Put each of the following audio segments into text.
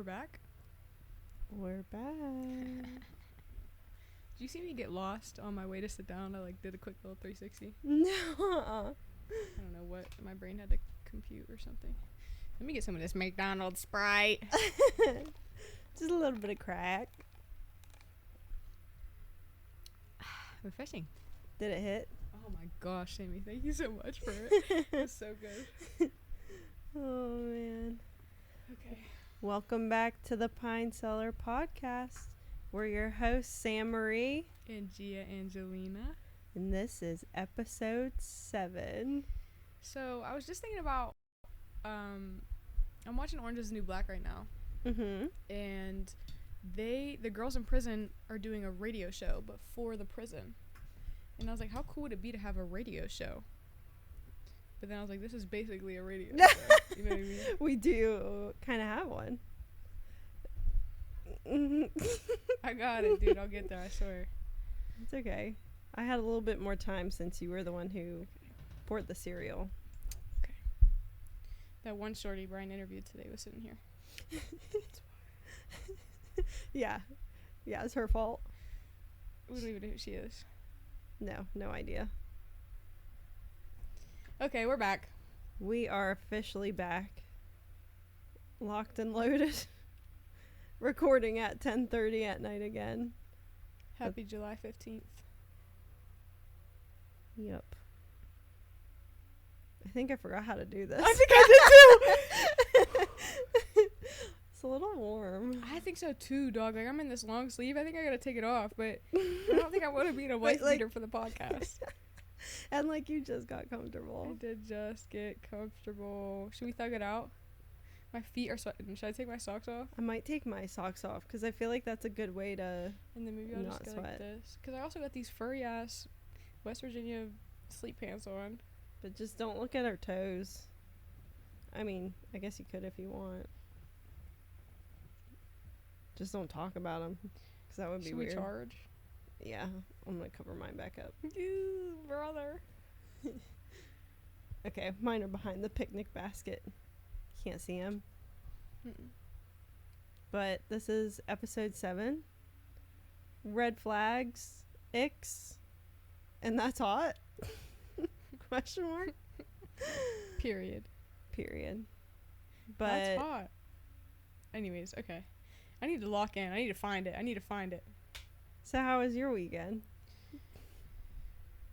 We're back. We're back. Did you see me get lost on my way to sit down? I did a quick little 360. No. I don't know what my brain had to compute or something. Let me get some of this McDonald's Sprite. Just a little bit of crack. Refreshing. Did it hit? Oh my gosh, Sammy, thank you so much for it. It's so good. Oh man. Okay. Welcome back to the Cellar Podcast. We're your hosts, Sam Marie And Gia Angelina. and this is episode 7. So I was just thinking about, I'm watching Orange is the New Black right now. Mm-hmm. And the girls in prison are doing a radio show, but for the prison. And I was like, how cool would it be to have a radio show? But then I was like, this is basically a radio show. You know what I mean? We do kind of have one. I got it, dude. I'll get there, I swear. It's okay. I had a little bit more time since you were the one who poured the cereal. That one shorty Brian interviewed today was sitting here. Yeah, it's her fault. We don't even know who she is. No idea. Okay, we're back. We are officially back. Locked and loaded. Recording at 10:30 at night again. Happy July 15th. Yep. I think I forgot how to do this. I think I did too! It's a little warm. I think so too, dog. I'm in this long sleeve. I think I gotta take it off, but I don't think I want to be in a wife beater for the podcast. And you just got comfortable. I did just get comfortable. Should we thug it out? My feet are sweating. Should I take my socks off? I might take my socks off because I feel like that's a good way to And then maybe I'll not just go like sweat. this. Because I also got these furry ass West Virginia sleep pants on. But just don't look at our toes. I mean, I guess you could if you want. Just don't talk about them because that would be Should weird. we charge? Yeah, I'm gonna cover mine back up. You brother. Okay, mine are behind the picnic basket. Can't see them. But this is episode 7. Red flags, icks, and that's hot. Question mark. Period. But That's hot. Anyways, okay. I need to lock in. I need to find it. So how was your weekend?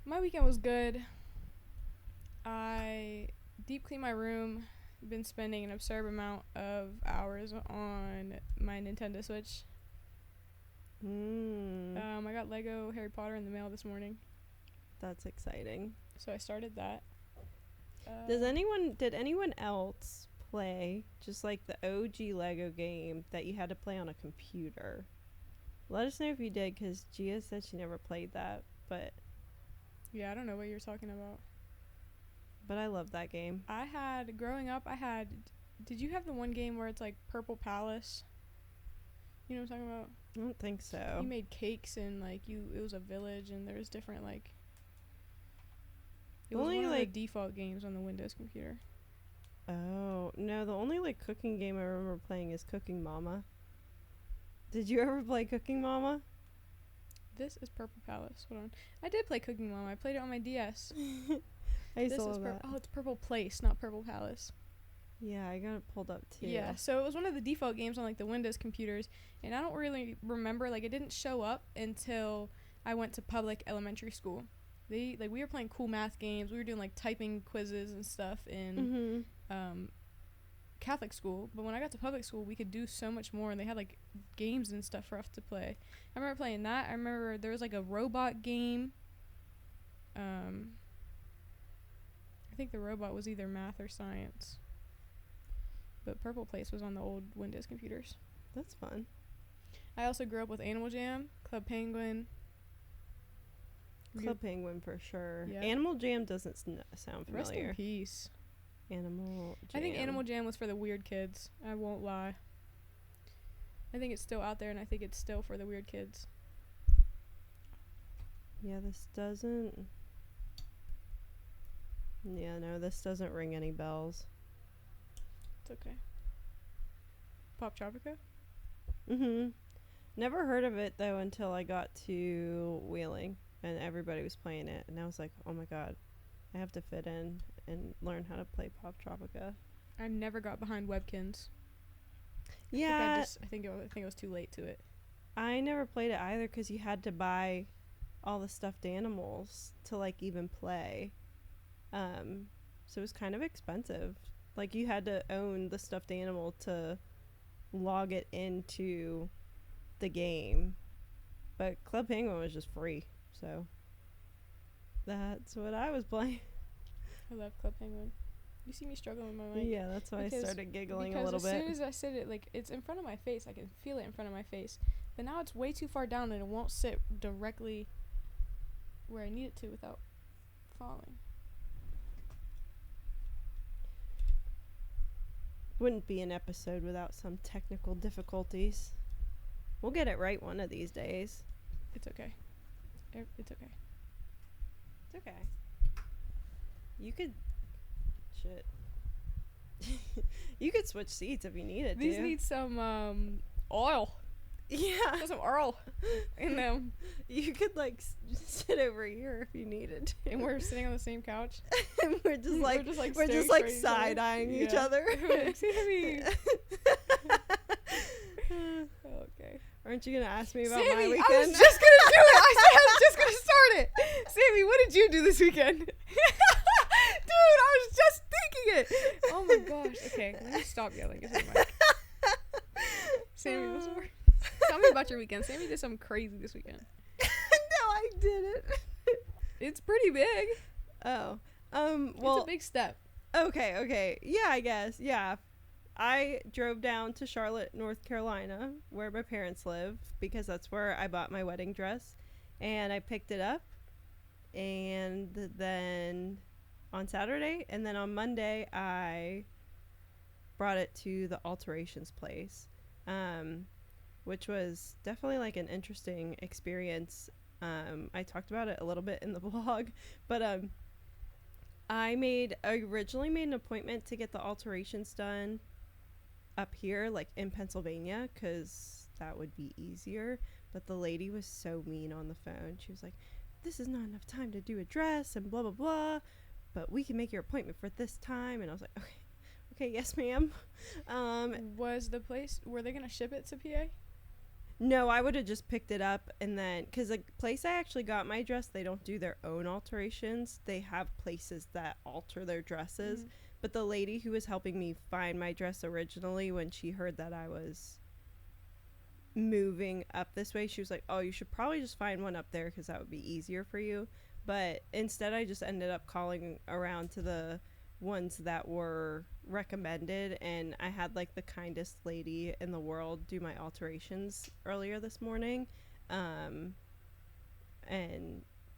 My weekend was good. I deep cleaned my room. Been spending an absurd amount of hours on my Nintendo Switch. I got Lego Harry Potter in the mail this morning, That's exciting. so I started that. Did anyone else play just the OG Lego game that you had to play on a computer? Let us know if you did, because Gia said she never played that, but Yeah, I don't know what you're talking about. I love that game. Growing up, did you have the one game where it's Purple Palace? You know what I'm talking about? I don't think so. You made cakes and it was a village and there was different it was Only, one of the default games on the Windows computer. Oh, no, the only cooking game I remember playing is Cooking Mama. Did you ever play Cooking Mama? This is Purple Palace. Hold on. I did play Cooking Mama. I played it on my DS. I used to love that. Oh, it's Purple Place, not Purple Palace. Yeah, I got it pulled up too. Yeah, so it was one of the default games on the Windows computers, and I don't really remember, it didn't show up until I went to public elementary school. We were playing cool math games. We were doing typing quizzes and stuff in Catholic school, but when I got to public school, we could do so much more, and they had games and stuff for us to play. I remember playing that. I remember there was a robot game. I think the robot was either math or science. But Purple Place was on the old Windows computers. That's fun. I also grew up with Animal Jam, Club Penguin. Club Penguin for sure. Yeah. Animal Jam doesn't sound familiar. Rest in peace. Animal Jam. I think Animal Jam was for the weird kids. I won't lie. I think it's still out there, and I think it's still for the weird kids. Yeah, this doesn't. Yeah, no, this doesn't ring any bells. It's okay. Pop Tropica? Mm-hmm. Never heard of it, though, until I got to Wheeling, and everybody was playing it, and I was like, oh my god, I have to fit in and learn how to play Pop Tropica. I never got behind Webkins. Yeah. I think it was too late to it. I never played it either because you had to buy all the stuffed animals to, like, even play. So it was kind of expensive. Like, you had to own the stuffed animal to log it into the game. But Club Penguin was just free, so that's what I was playing. I love Club Penguin. You see me struggling with my mic. Yeah, that's why I started giggling a little bit. Because as soon as I sit it, like, it's in front of my face. I can feel it in front of my face. But now it's way too far down and it won't sit directly where I need it to without falling. Wouldn't be an episode without some technical difficulties. We'll get it right one of these days. It's okay. It's okay. It's okay. You could... Shit. You could switch seats if you needed These to. need some oil. Yeah. Put some oil in them. You could, like, sit over here if you needed to. And we're sitting on the same couch. And we're just side-eyeing each other. Sammy. Okay. Aren't you going to ask me about Sammy, my weekend? I was just going to do it. I was just going to start it. Sammy, what did you do this weekend? Dude, I was just thinking it. Oh my gosh. Okay, let me stop yelling into the mic. Sammy, what's the word? Tell me about your weekend. Sammy did something crazy this weekend. No, I didn't. It's pretty big. Oh. Well, it's a big step. Okay. Yeah, I guess. Yeah. I drove down to Charlotte, North Carolina, where my parents live, because that's where I bought my wedding dress. And I picked it up. And then on Saturday, and then on Monday, I brought it to the alterations place. Which was definitely like an interesting experience. I talked about it a little bit in the vlog, but I originally made an appointment to get the alterations done up here, like in Pennsylvania, because that would be easier. But the lady was so mean on the phone. She was like, this is not enough time to do a dress and blah, blah, blah, but we can make your appointment for this time. And I was like, okay, yes, ma'am. Were they going to ship it to PA? No, I would have just picked it up, and then, because the place I actually got my dress, they don't do their own alterations. They have places that alter their dresses. Mm-hmm. But the lady who was helping me find my dress originally, when she heard that I was moving up this way, she was like, oh, you should probably just find one up there because that would be easier for you. But instead, I just ended up calling around to the ones that were recommended, and I had like the kindest lady in the world do my alterations earlier this morning, and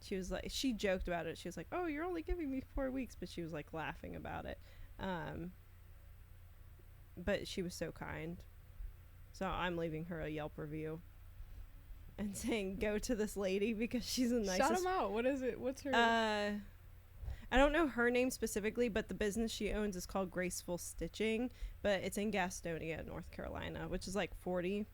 she was like, she joked about it. She was like, oh, you're only giving me 4 weeks, but she was like laughing about it, but she was so kind, so I'm leaving her a Yelp review and saying go to this lady because she's the nicest. Shout them out. What is it? What's her I don't know her name specifically, but the business she owns is called Graceful Stitching, but it's in Gastonia, North Carolina, which is like 40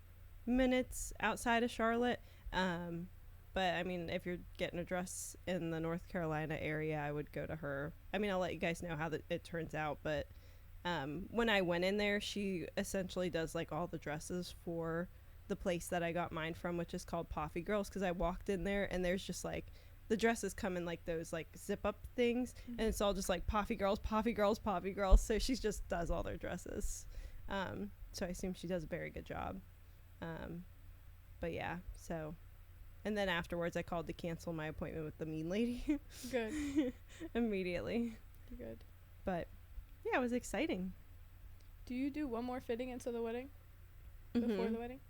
minutes outside of Charlotte. But I mean, if you're getting a dress in the North Carolina area, I would go to her. I mean, I'll let you guys know how it turns out, but when I went in there, she essentially does like all the dresses for the place that I got mine from, which is called Poffy Girls, because I walked in there and there's just like the dresses come in like those like zip up things, mm-hmm. and it's all just like Poffy Girls, Poffy Girls, Poffy Girls. So she just does all their dresses. So I assume she does a very good job. But yeah, so, and then afterwards I called to cancel my appointment with the mean lady. Good. Immediately. Good. But yeah, it was exciting. Do you do one more fitting into the wedding? Mm-hmm. Before the wedding?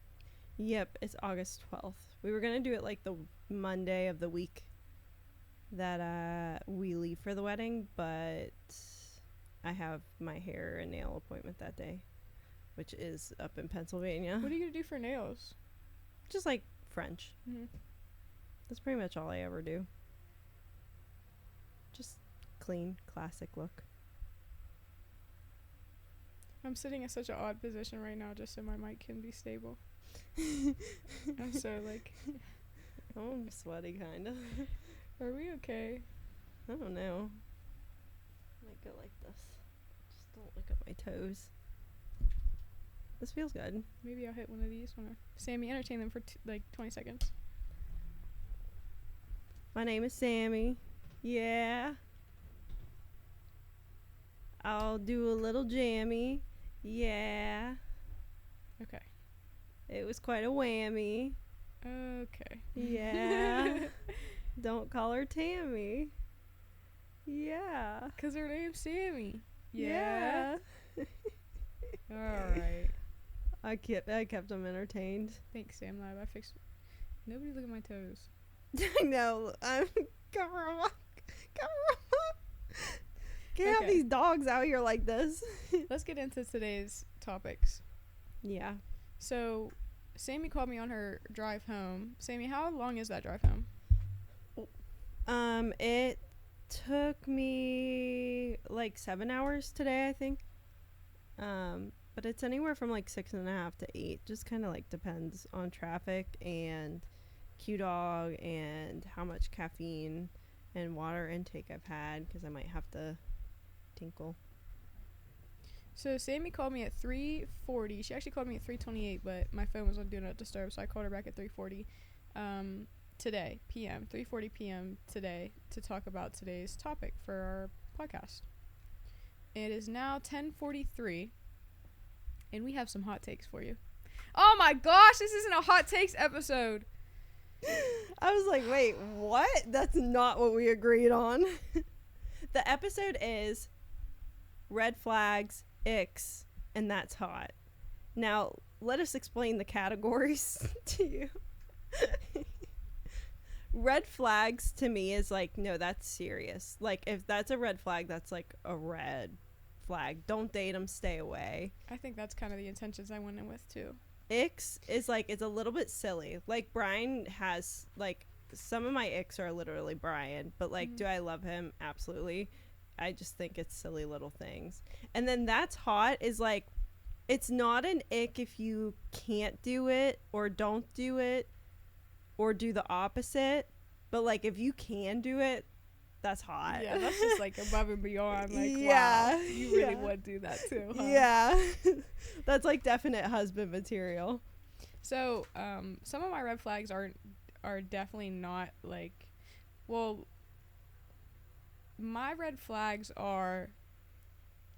Yep, it's August 12th. We were gonna do it like the Monday of the week that we leave for the wedding, but I have my hair and nail appointment that day, which is up in Pennsylvania. What are you gonna do for nails? Just like French. Mm-hmm. That's pretty much all I ever do. Just clean, classic look. I'm sitting in such an odd position right now just so my mic can be stable. I'm so like... Oh, I'm sweaty, kind of. Are we okay? I don't know. Might go like this. Just don't look at my toes. This feels good. Maybe I'll hit one of these. Sammy, entertain them for 20 seconds. My name is Sammy. Yeah. I'll do a little jammy. Yeah. Okay. It was quite a whammy. Okay. Yeah. Don't call her Tammy. Yeah. 'Cause her name's Sammy. Yeah. Alright. I kept them entertained. Thanks, Sam Lab. I fixed... Nobody look at my toes. I know. Cover them up. Can't have these dogs out here like this. Let's get into today's topics. Yeah. So, Sammy called me on her drive home. Sammy, how long is that drive home? It took me like 7 hours today, I think. But it's anywhere from like 6.5 to 8. Just kind of like depends on traffic and Q-Dog and how much caffeine and water intake I've had, because I might have to tinkle. So Sammy called me at 3:40. She actually called me at 3:28, but my phone was on Do Not Disturb, so I called her back at 3:40 today, p.m., 3:40 p.m. today, to talk about today's topic for our podcast. It is now 10:43, and we have some hot takes for you. Oh my gosh, this isn't a hot takes episode. I was like, wait, what? That's not what we agreed on. The episode is red flags, icks, and that's hot. Now, let us explain the categories to you. Red flags to me is like, no, that's serious. Like, if that's a red flag, that's like a red flag. Don't date them, stay away. I think that's kind of the intentions I went in with too. Icks is like, it's a little bit silly. Like, Brian has, like, some of my icks are literally Brian, but like, do I love him? Absolutely. I just think it's silly little things. And then that's hot is like, it's not an ick if you can't do it or don't do it or do the opposite, but like, if you can do it, that's hot. Yeah, that's just like above and beyond. Like, yeah, wow, you really would do that too, huh? Yeah. That's like definite husband material. So, some of my red flags are definitely not like, well, my red flags are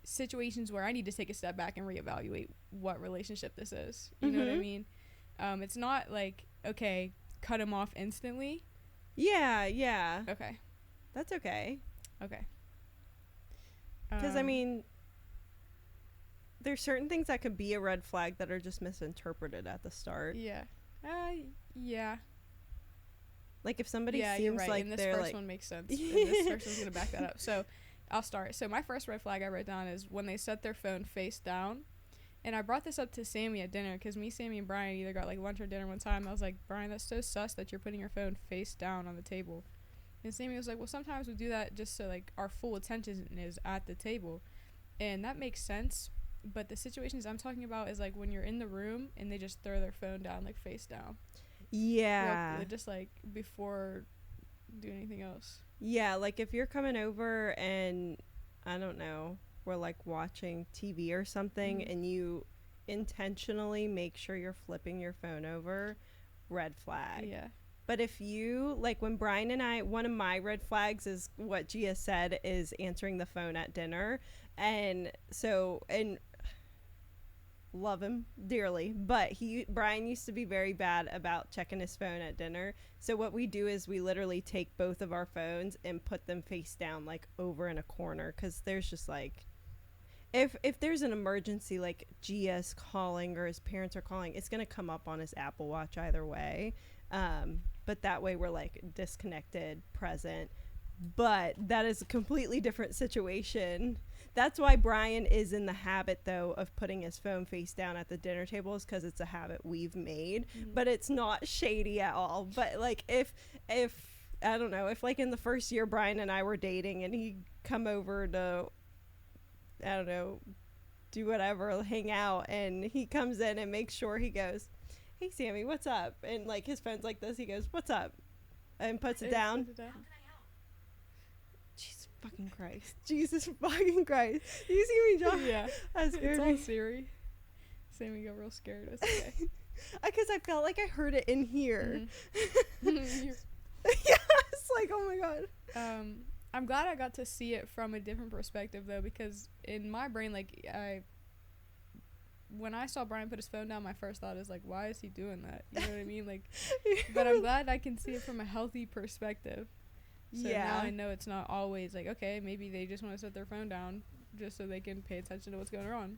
situations where I need to take a step back and reevaluate what relationship this is. You know what I mean? It's not like, okay, cut him off instantly. Yeah. Okay. That's okay. Okay. Because, I mean, there's certain things that could be a red flag that are just misinterpreted at the start. Yeah. Yeah. Like, if somebody yeah, seems you're right. like and this they're first like... one makes sense. And this first one's going to back that up. So, I'll start. So, my first red flag I wrote down is when they set their phone face down. And I brought this up to Sammy at dinner because me, Sammy, and Brian either got like lunch or dinner one time. I was like, Brian, that's so sus that you're putting your phone face down on the table. And Sammy was like, well, sometimes we do that just so like our full attention is at the table. And that makes sense. But the situations I'm talking about is like when you're in the room and they just throw their phone down, like face down. Yeah. Just like before doing anything else. Yeah, like if you're coming over and, I don't know, we're like watching TV or something and you intentionally make sure you're flipping your phone over, red flag. Yeah. But if you, like when Brian and I, one of my red flags is what Gia said, is answering the phone at dinner. And so, and love him dearly, but Brian used to be very bad about checking his phone at dinner. So what we do is we literally take both of our phones and put them face down, like over in a corner. 'Cause there's just like, if there's an emergency, like Gia's calling or his parents are calling, it's going to come up on his Apple Watch either way. But that way we're like disconnected, present. But that is a completely different situation. That's why Brian is in the habit, though, of putting his phone face down at the dinner table, is because it's a habit we've made. But it's not shady at all. But like if I don't know, if like in the first year Brian and I were dating and he'd come over to, I don't know, do whatever, hang out, and he comes in and makes sure he goes, "Hey Sammy, what's up?" And like his phone's like this, he goes, "What's up?" and puts it down. Jesus fucking Christ. Jesus fucking Christ. You see me, John? Yeah. That's It's all Siri. Sammy got real scared. It's okay. Because I felt like I heard it in here. Mm-hmm. Yeah, it's like, oh my god. I'm glad I got to see it from a different perspective though, because in my brain, like when I saw Brian put his phone down, my first thought is like, why is he doing that? You know what I mean? Like, but I'm glad I can see it from a healthy perspective. So now I know it's not always like, okay, maybe they just want to set their phone down just so they can pay attention to what's going on.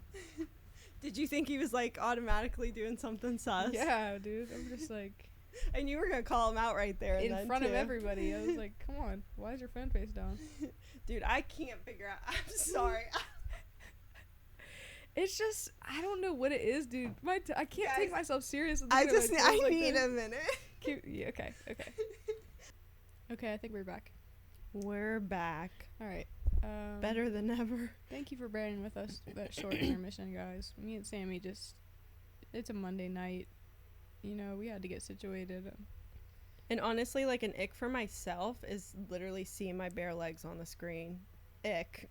Did you think he was like automatically doing something sus? Yeah, dude. I'm just like. And you were gonna call him out right there in front of everybody. I was like, come on, why is your phone face down? Dude, I can't figure out. I'm sorry. It's just, I don't know what it is, dude. I can't take myself serious. I need a minute. Yeah, okay. Okay, I think we're back. We're back. All right. Better than ever. Thank you for bearing with us that short intermission, guys. Me and Sammy it's a Monday night. You know, we had to get situated. And honestly, like an ick for myself is literally seeing my bare legs on the screen. Ick.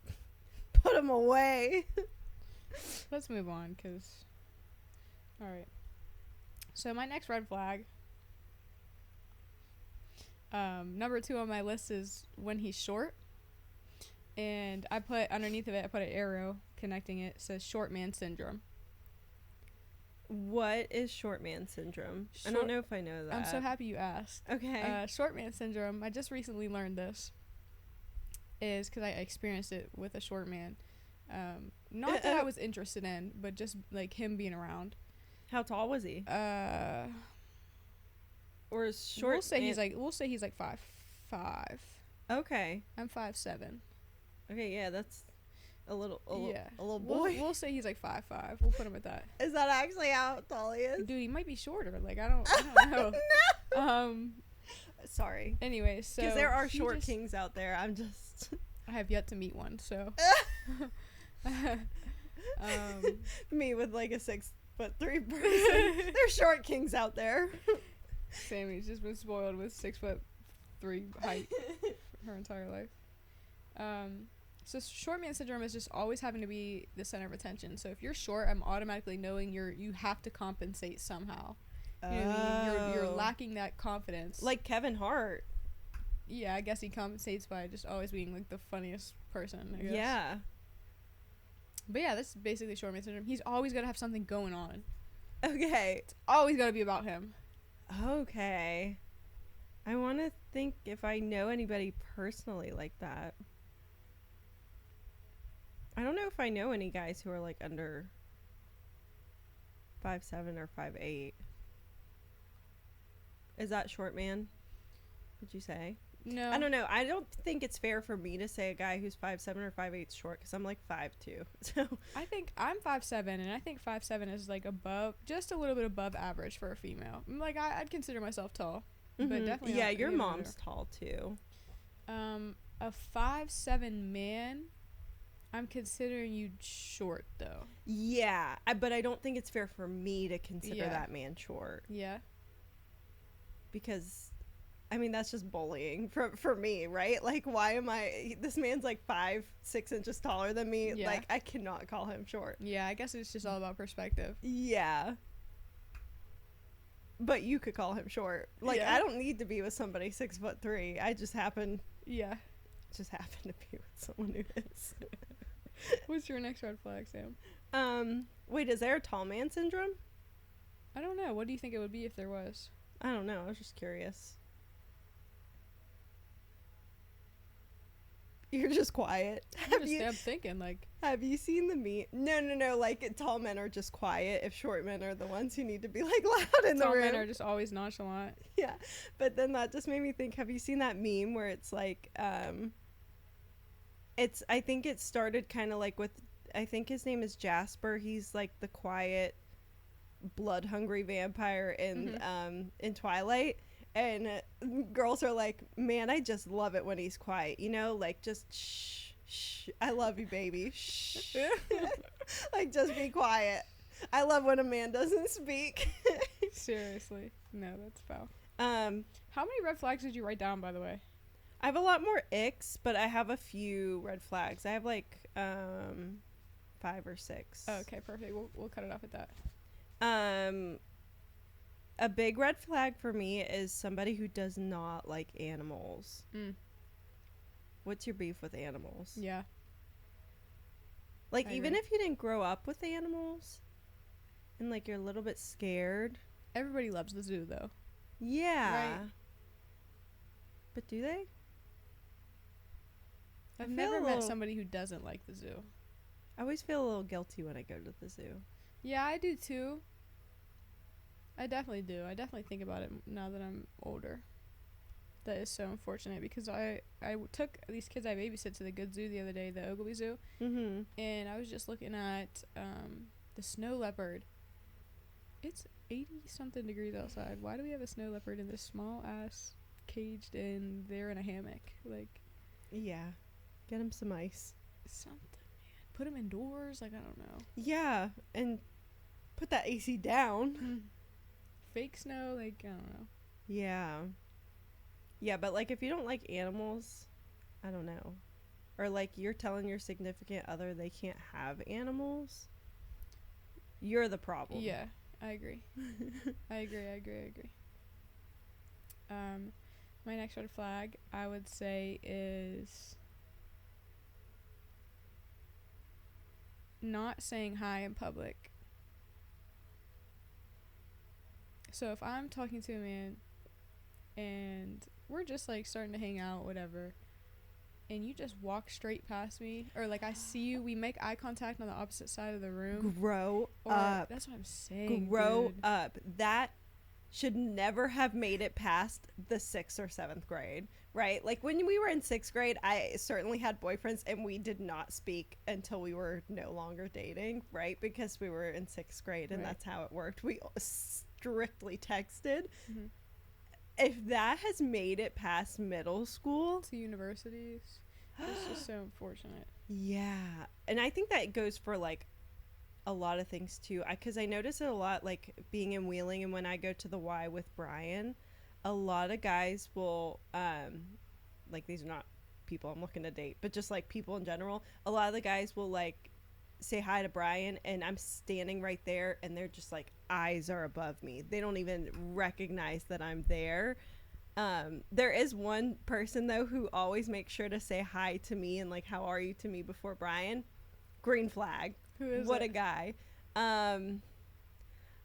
Put them away. Let's move on, because... Alright. So my next red flag... number 2 on my list is when he's short. And I put, underneath of it, I put an arrow connecting it. It says short man syndrome. What is short man syndrome? I don't know if I know that. I'm so happy you asked. Okay. Short man syndrome, I just recently learned this, is because I experienced it with a short man. Not that I was interested in, but just like him being around. How tall was he? Or is short? We'll say he's like 5'5". Okay. I'm 5'7". Okay, yeah, that's a little boy. We'll say he's like 5'5". We'll put him at that. Is that actually how tall he is? Dude, he might be shorter. Like I don't know. No. Sorry. Anyways, so because there are short kings out there. I'm just. I have yet to meet one. So. Me with like a 6'3" person. There's short kings out there. Sammy's just been spoiled with 6'3" height her entire life. So short man syndrome is just always having to be the center of attention. So if you're short, I'm automatically knowing you have to compensate somehow. You know what I mean? You're lacking that confidence. Like Kevin Hart. Yeah, I guess he compensates by just always being like the funniest person, I guess. Yeah. But yeah, that's basically short man syndrome. He's always got to have something going on. Okay. It's always got to be about him. Okay. I want to think if I know anybody personally like that. I don't know if I know any guys who are like under 5'7" or 5'8". Is that short man? Would you say? No. I don't know. I don't think it's fair for me to say a guy who's 5'7" or 5'8" is short because I'm like 5'2". So I think I'm 5'7", and I think 5'7" is like above, just a little bit above average for a female. Like I'd consider myself tall, but definitely. Yeah, your mom's tall too. A 5'7" man, I'm considering you short though. Yeah, but I don't think it's fair for me to consider that man short. Yeah. Because, I mean, that's just bullying for me, right? Like, why am this man's like 5-6 inches taller than me. Yeah. Like, I cannot call him short. Yeah, I guess it's just all about perspective. Yeah. But you could call him short. Like, I don't need to be with somebody 6'3". I just happen. Yeah. Just happen to be with someone who is. What's your next red flag, Sam? Wait, is there a tall man syndrome? I don't know. What do you think it would be if there was? I don't know. I was just curious. You're just quiet. I'm thinking, like... Have you seen the meme? No. Like, tall men are just quiet if short men are the ones who need to be, like, loud in the room. Tall men are just always nonchalant. Yeah. But then that just made me think, have you seen that meme where it's, like, I think it started kind of, like, with... I think his name is Jasper. He's, like, the quiet, blood-hungry vampire in Twilight. And girls are like, man, I just love it when he's quiet, you know, like just shh, I love you, baby, shh. Like, just be quiet. I love when a man doesn't speak. Seriously. No, that's foul. How many red flags did you write down, by the way? I have a lot more icks, but I have a few red flags. I have like 5 or 6. Oh, okay, perfect. We'll cut it off at that. A big red flag for me is somebody who does not like animals. What's your beef with animals? Yeah. Like, I even agree. if you didn't grow up with animals and, like, you're a little bit scared. Everybody loves the zoo, though. Yeah. Right. But do they? I've never met somebody who doesn't like the zoo. I always feel a little guilty when I go to the zoo. Yeah, I do, too. I definitely do. I definitely think about it now that I'm older. That is so unfortunate because I took these kids I babysit to the good zoo the other day, the Ogilvy Zoo. Mm-hmm. And I was just looking at the snow leopard. It's 80-something degrees outside. Why do we have a snow leopard in this small-ass caged in there in a hammock? Like, yeah. Get him some ice. Something, man. Put him indoors? Like, I don't know. Yeah, and put that AC down. Fake snow? Like, I don't know. Yeah. Yeah, but, like, if you don't like animals, I don't know. Or, like, you're telling your significant other they can't have animals, you're the problem. Yeah, I agree. I agree. My next red flag, I would say, is not saying hi in public. So if I'm talking to a man and we're just like starting to hang out, whatever, and you just walk straight past me, or like I see you, we make eye contact on the opposite side of the room. Grow up. That's what I'm saying. Grow up. That should never have made it past the 6th or 7th grade, right? Like when we were in 6th grade, I certainly had boyfriends and we did not speak until we were no longer dating, right? Because we were in 6th grade and that's how it worked. We strictly texted. Mm-hmm. If that has made it past middle school to universities, it's just so unfortunate. Yeah. And I think that goes for like a lot of things too, because I notice it a lot, like being in Wheeling, and when I go to the Y with Brian, a lot of guys will like, these are not people I'm looking to date, but just like people in general, a lot of the guys will like say hi to Brian and I'm standing right there and they're just like, eyes are above me, they don't even recognize that I'm there. There is one person though who always makes sure to say hi to me and like, how are you to me before Brian. Green flag. Who is what it? A guy. I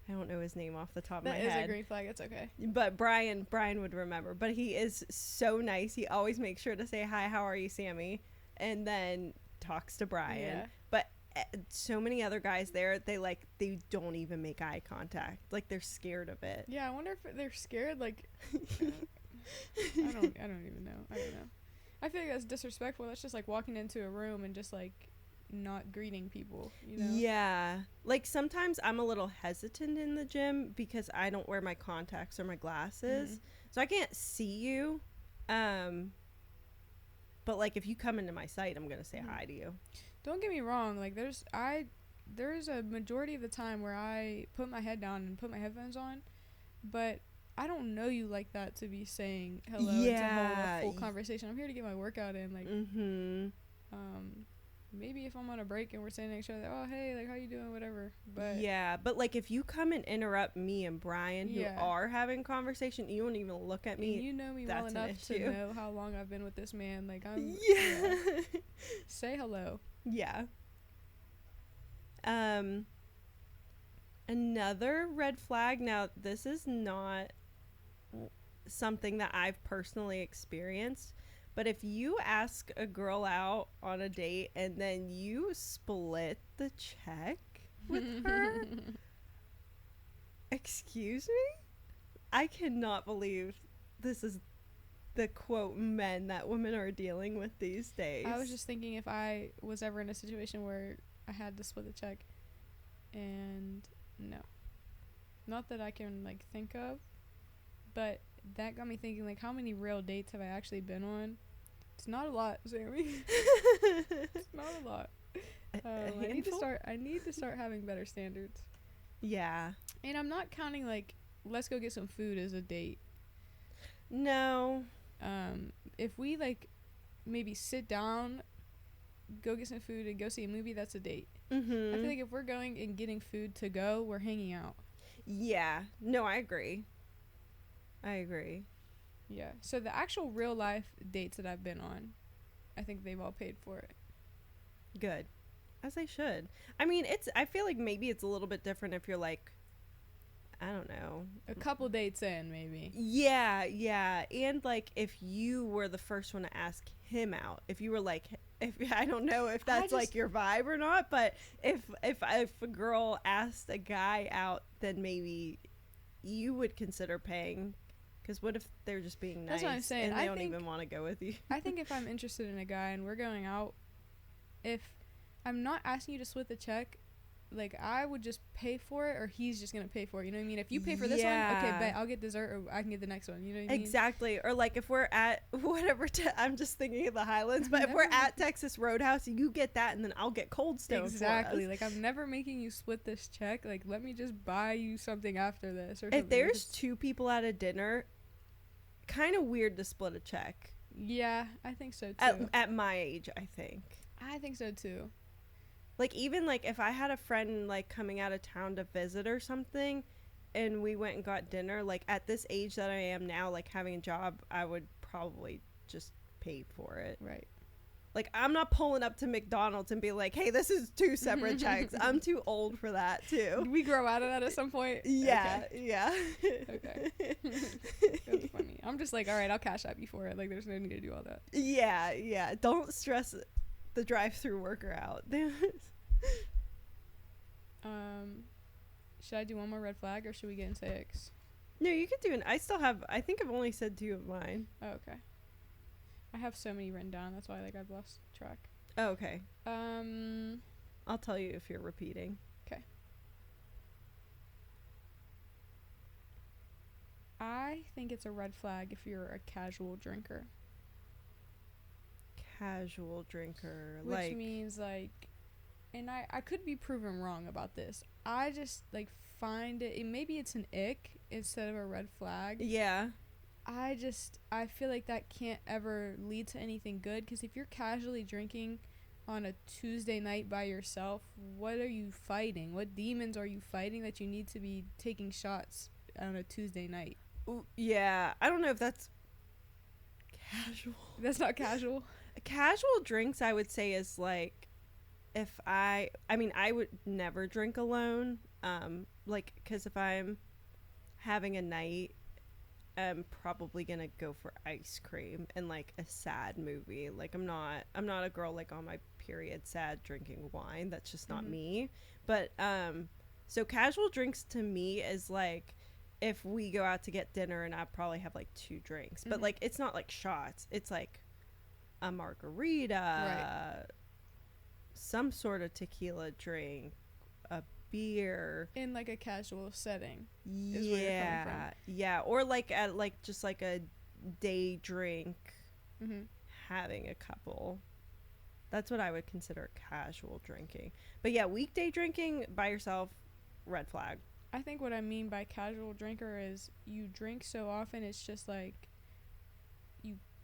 don't know his name off the top of my head. That is a green flag. It's okay. But Brian would remember. But he is so nice. He always makes sure to say, hi, how are you, Sammy? And then talks to Brian. Yeah. But so many other guys there, they don't even make eye contact. Like, they're scared of it. Yeah, I wonder if they're scared. Like, I don't even know. I don't know. I feel like that's disrespectful. That's just like walking into a room and just like not greeting people, you know? Yeah. Like, sometimes I'm a little hesitant in the gym because I don't wear my contacts or my glasses. Mm-hmm. So I can't see you. But like, if you come into my sight, I'm going to say hi to you. Don't get me wrong. Like, there's a majority of the time where I put my head down and put my headphones on, but I don't know you like that to be saying hello and to hold a full conversation. I'm here to get my workout in. Like, maybe if I'm on a break and we're standing next to each other, oh, hey, like, how you doing, whatever. But yeah, but like, if you come and interrupt me and Brian, who are having conversation, you don't even look at me. And you know me well enough to know how long I've been with this man. Like, I'm say hello. Yeah. Another red flag. Now, this is not something that I've personally experienced, but if you ask a girl out on a date and then you split the check with her, excuse me? I cannot believe this is the quote men that women are dealing with these days. I was just thinking if I was ever in a situation where I had to split the check, and no. Not that I can, like, think of, but that got me thinking, like, how many real dates have I actually been on? It's not a lot, Sammy. It's not a lot. I need to start having better standards. Yeah. And I'm not counting like let's go get some food as a date. No. If we like maybe sit down, go get some food and go see a movie, that's a date. I feel like if we're going and getting food to go, we're hanging out. Yeah. No, I agree. Yeah. So the actual real life dates that I've been on, I think they've all paid for it. Good. As they should. I mean, I feel like maybe it's a little bit different if you're like, I don't know, a couple dates in, maybe. Yeah. And like if you were the first one to ask him out, if you were like, if I don't know if that's like your vibe or not, but if a girl asked a guy out, then maybe you would consider paying. Because what if they're just being nice? That's what I'm saying. And they don't even want to go with you? I think if I'm interested in a guy and we're going out, if I'm not asking you to split the check, like I would just pay for it, or he's just gonna pay for it. You know what I mean? If you pay for this one, okay, bet I'll get dessert, or I can get the next one. You know what I mean? Exactly. Or like if we're at whatever, I'm just thinking of the Highlands, but if we're at Texas Roadhouse, you get that, and then I'll get Cold Stone. Exactly. Like I'm never making you split this check. Like let me just buy you something after this. Or if there's two people at a dinner, kind of weird to split a check. Yeah, I think so too. At my age, I think so too. Like even like if I had a friend like coming out of town to visit or something, and we went and got dinner, like at this age that I am now, like having a job, I would probably just pay for it. Right. Like I'm not pulling up to McDonald's and be like, hey, this is 2 separate checks. I'm too old for that too. We grow out of that at some point. Yeah. Yeah. Okay. That's funny. I'm just like, all right, I'll cash out you for it. Like there's no need to do all that. Yeah. Don't stress the drive-through worker out. Should I do one more red flag or should we get into icks? No, you could do an. I think I've only said 2 of mine. Oh, okay. I have so many written down. That's why like I've lost track. Oh, okay. I'll tell you if you're repeating. Okay. I think it's a red flag if you're a casual drinker. Casual drinker, which means like, and I could be proven wrong about this. I just like find it maybe it's an ick instead of a red flag. Yeah. I feel like that can't ever lead to anything good, because if you're casually drinking on a Tuesday night by yourself, what are you fighting? What demons are you fighting that you need to be taking shots on a Tuesday night? Ooh, yeah, I don't know if that's casual. That's not casual. Casual drinks, I would say, is like if I would never drink alone. Like, because if I'm having a night, I'm probably gonna go for ice cream and like a sad movie. Like I'm not a girl like on my period sad drinking wine. That's just not me. But so casual drinks to me is like if we go out to get dinner and I probably have like 2 drinks, but like it's not like shots. It's like a margarita, right, some sort of tequila drink, a beer in like a casual setting. Yeah, or like at like just like a day drink, having a couple. That's what I would consider casual drinking. But yeah, weekday drinking by yourself, red flag. I think what I mean by casual drinker is you drink so often it's just like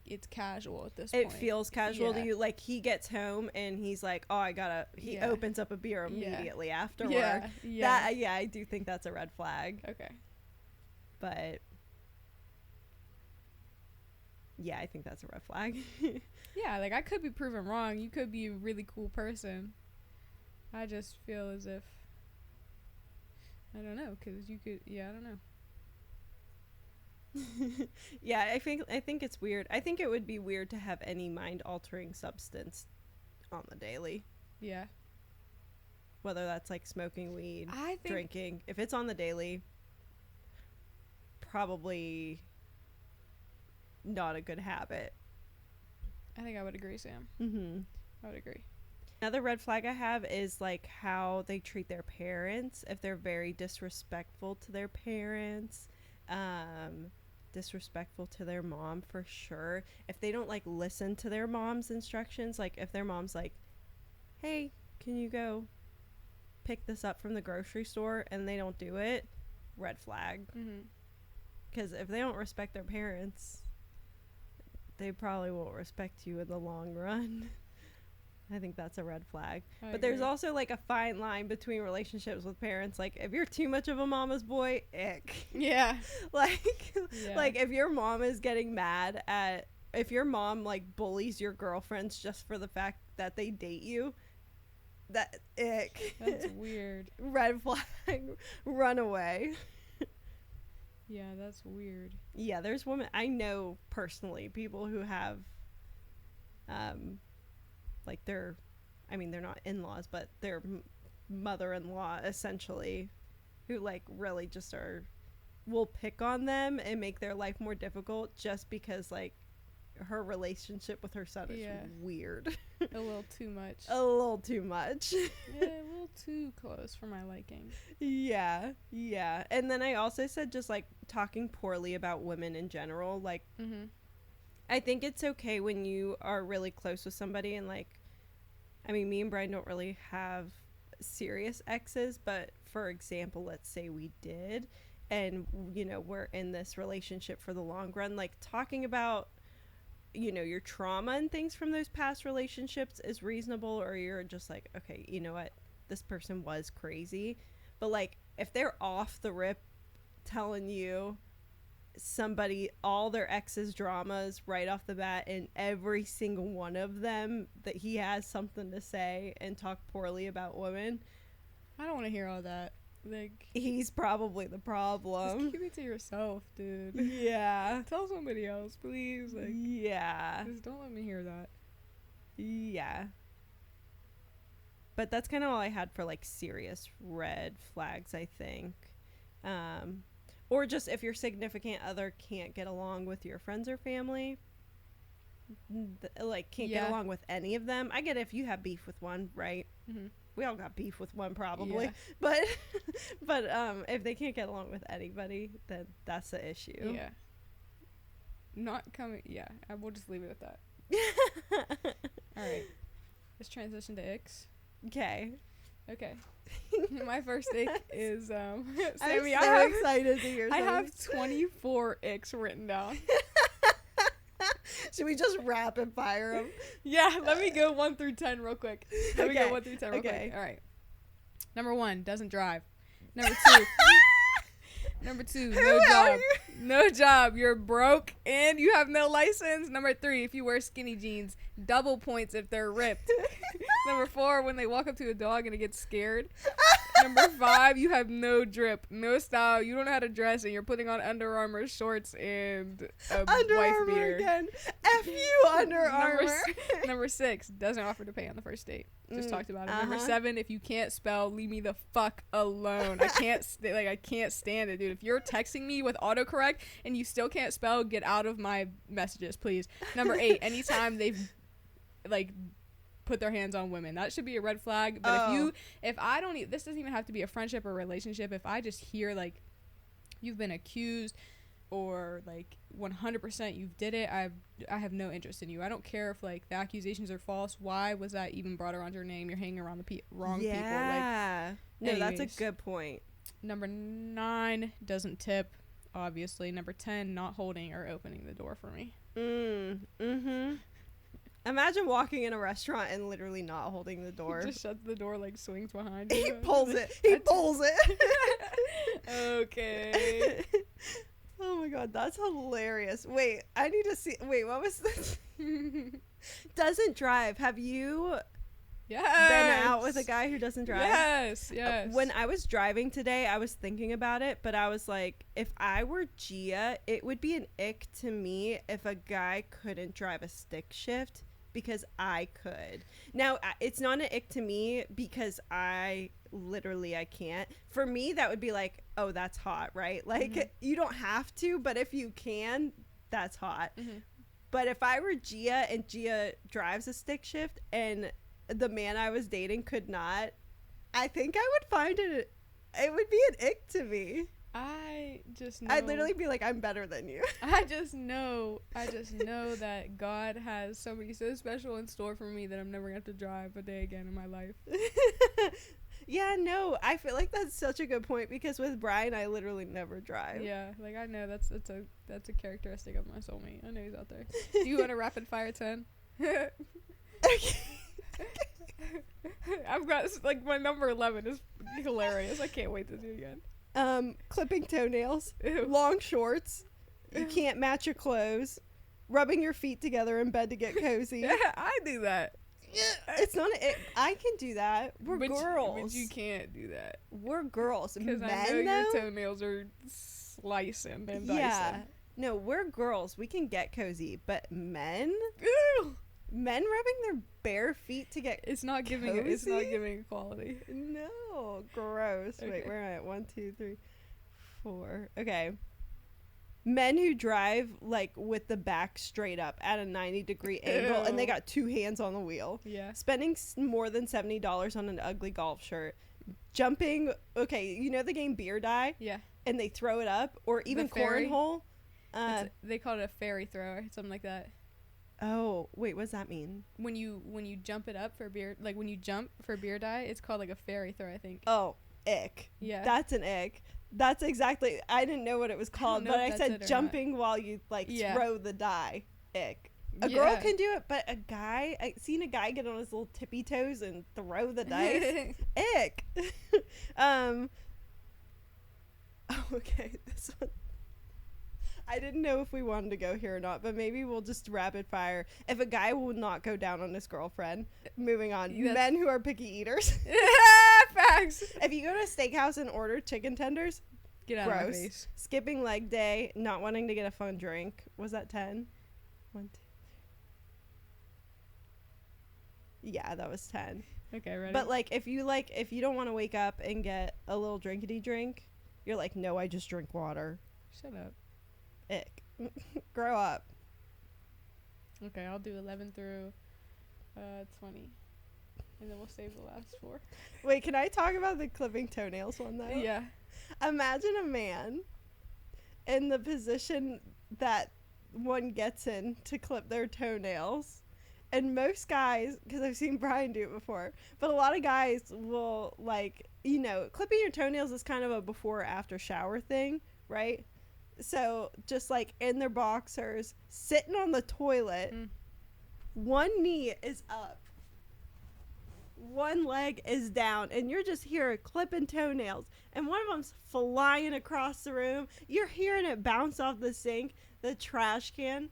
it's casual at this point. It feels casual to you. Like he gets home and he's like, oh, he opens up a beer immediately after work. Yeah, I do think that's a red flag. Okay. But yeah, I think that's a red flag. Yeah, like I could be proven wrong. You could be a really cool person. I just feel as if I don't know, because you could. Yeah, I don't know. Yeah, I think it's weird. I think it would be weird to have any mind-altering substance on the daily. Yeah. Whether that's like smoking weed, drinking. If it's on the daily, probably not a good habit. I think I would agree, Sam. I would agree. Another red flag I have is like how they treat their parents. If they're very disrespectful to their parents, disrespectful to their mom for sure. If they don't like listen to their mom's instructions, like if their mom's like, hey, can you go pick this up from the grocery store, and they don't do it, red flag. Because if they don't respect their parents, they probably won't respect you in the long run. I think that's a red flag. But there's also like a fine line between relationships with parents. Like if you're too much of a mama's boy, ick. Yeah. Like if your mom is getting mad at, if your mom like bullies your girlfriends just for the fact that they date you, that ick. That's weird. Red flag. Run away. Yeah, that's weird. Yeah, there's women I know personally, people who have like they're not in-laws, but their mother-in-law essentially, who like really just will pick on them and make their life more difficult just because like her relationship with her son is weird. A little too much. A little too much. Yeah, a little too close for my liking. Yeah. And then I also said just like talking poorly about women in general. Like, I think it's okay when you are really close with somebody and like, I mean, me and Brian don't really have serious exes, but for example, let's say we did, and you know, we're in this relationship for the long run, like talking about, you know, your trauma and things from those past relationships is reasonable, or you're just like, okay, you know what, this person was crazy. But like if they're off the rip telling you all their ex's dramas right off the bat, and every single one of them that he has something to say and talk poorly about women, I don't want to hear all that. Like, he's probably the problem. Just keep it to yourself, dude. Yeah. Tell somebody else, please. Like, yeah. Just don't let me hear that. Yeah. But that's kind of all I had for like serious red flags, I think. Or just if your significant other can't get along with your friends or family, like can't get along with any of them. I get it if you have beef with one, right? We all got beef with one probably. But if they can't get along with anybody, then that's the issue. Yeah. Not coming. Yeah, I will just leave it at that. All right. Let's transition to icks. Okay. My first ick is Sammy. I'm so excited to hear. I have 24 icks written down. Should we just rapid fire them? Yeah, let me go 1 through 10 real quick. Let me go 1 through 10 real quick. All right. Number 1, doesn't drive. Number 2, no job. No job. You're broke and you have no license. Number 3, if you wear skinny jeans, double points if they're ripped. Number 4, when they walk up to a dog and it gets scared. Number 5, you have no drip, no style, you don't know how to dress, and you're putting on Under Armour shorts and a Under wife Armour beater. Again. F you, Under Armour. Number 6, doesn't offer to pay on the first date. Just talked about it. Number 7, if you can't spell, leave me the fuck alone. I can't stand it, dude. If you're texting me with autocorrect and you still can't spell, get out of my messages, please. Number 8, anytime they've like put their hands on women, that should be a red flag. But if I don't, this doesn't even have to be a friendship or relationship. If I just hear like you've been accused or like 100% you've did it, I have no interest in you. I don't care if like the accusations are false. Why was that even brought around your name? You're hanging around the wrong people. Like, no, anyways. that's a good point. Number 9, doesn't tip, obviously. Number 10, not holding or opening the door for me. Imagine walking in a restaurant and literally not holding the door. He just shuts the door, like swings behind you. He pulls it. He pulls it. Okay. Oh my god, that's hilarious. Wait, I need to see. Wait, what was this? Doesn't drive. Have you been out with a guy who doesn't drive? Yes. When I was driving today, I was thinking about it, but I was like, if I were Gia, it would be an ick to me if a guy couldn't drive a stick shift because I could. Now, it's not an ick to me because I can't. For me, that would be like, oh, that's hot, right? Like, you don't have to, but if you can, that's hot. But if I were Gia and Gia drives a stick shift and the man I was dating could not, I think I would find it would be an ick to me. I just know. I'd literally be like, I'm better than you. I just know that God has somebody so special in store for me that I'm never gonna have to drive a day again in my life. Yeah, no, I feel like that's such a good point because with Brian, I literally never drive. Yeah, like I know that's a characteristic of my soulmate. I know he's out there. Do you want a rapid fire 10? Okay. I've got like my number 11 is hilarious. I can't wait to do it again. Clipping toenails, Ew. long shorts, you can't match your clothes, rubbing your feet together in bed to get cozy. Yeah, I do that. It's not. I can do that. We're girls. But you can't do that. We're girls. Because I know your toenails are slicing and dicing. Yeah. No, we're girls. We can get cozy. But men? Ew. Men rubbing their bare feet to get It's not giving. It's not giving equality. No, gross. Okay. Wait, where am I at? 1, 2, 3, 4. Okay. Men who drive like with the back straight up at a 90-degree angle, and they got 2 hands on the wheel. Yeah. Spending more than $70 on an ugly golf shirt. Jumping. Okay, you know the game Beer Die? Yeah. And they throw it up, or even The fairy? cornhole. They call it a fairy throw or something like that. Oh, wait, what does that mean? When you jump it up for beer, like when you jump for beer die, it's called like a fairy throw, I think. Oh, ick. Yeah. That's an ick. That's exactly. I didn't know what it was called, know but if I that's said it or jumping while you like Yeah. throw the die. Ick. A Yeah. girl can do it, but a guy. I seen a guy get on his little tippy toes and throw the dice. Ick. Oh, okay. This one. I didn't know if we wanted to go here or not, but maybe we'll just rapid fire. If a guy will not go down on his girlfriend, moving on. That's- Men who are picky eaters. Facts. If you go to a steakhouse and order chicken tenders, Get out of my gross. face. Skipping leg day, not wanting to get a fun drink. Was that 10? 1, 2. Yeah, that was 10. Okay, ready? But if you don't want to wake up and get a little drinkity drink, you're like, no, I just drink water. Shut up. Ick. Grow up. Okay, I'll do 11 through 20. And then we'll save the last 4. Wait, can I talk about the clipping toenails one though? Yeah. Imagine a man in the position that one gets in to clip their toenails. And most guys, because I've seen Brian do it before, but a lot of guys will clipping your toenails is kind of a before or after shower thing, right? So just in their boxers, sitting on the toilet, one knee is up, one leg is down, and you're just here clipping toenails, and one of them's flying across the room. You're hearing it bounce off the sink, the trash can.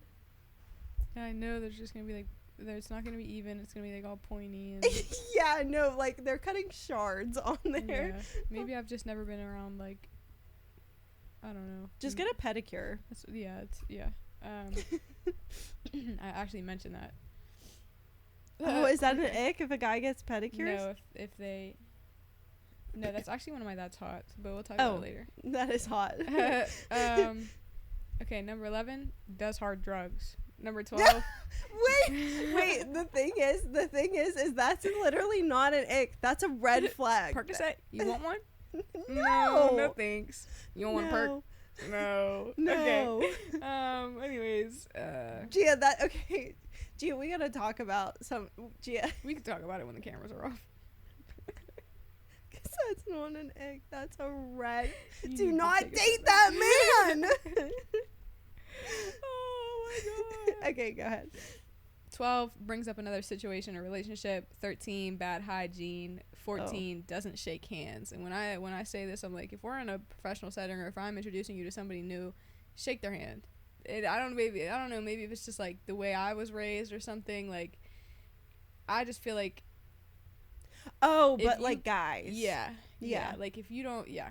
Yeah, I know there's just going to be it's not going to be even. It's going to be all pointy. And Yeah, no, they're cutting shards on there. Yeah. Maybe I've just never been around, I don't know. Just get a pedicure. I actually mentioned that. Oh, is that an ick if a guy gets pedicures? No, if they... No, that's actually one of my dad's hot, but we'll talk about it later. That is hot. Okay, number 11, does hard drugs. Number 12... Wait, the thing is that's literally not an ick. That's a red flag. Percocet, you want one? No, thanks. You want one perk? No. No. Okay. Anyways, Gia, Gia, we gotta talk about Gia. we can talk about it when the cameras are off. Cause that's not an ick. That's a red. You Do need to not take a date sip. that man. Oh my god. Okay, go ahead. 12 brings up another situation or relationship. 13, bad hygiene. 14, doesn't shake hands. And when I say this, I'm like, if we're in a professional setting or if I'm introducing you to somebody new, shake their hand. I don't know, maybe if it's just the way I was raised or something. I just feel like, Oh, but guys. yeah. Yeah. If you don't, yeah.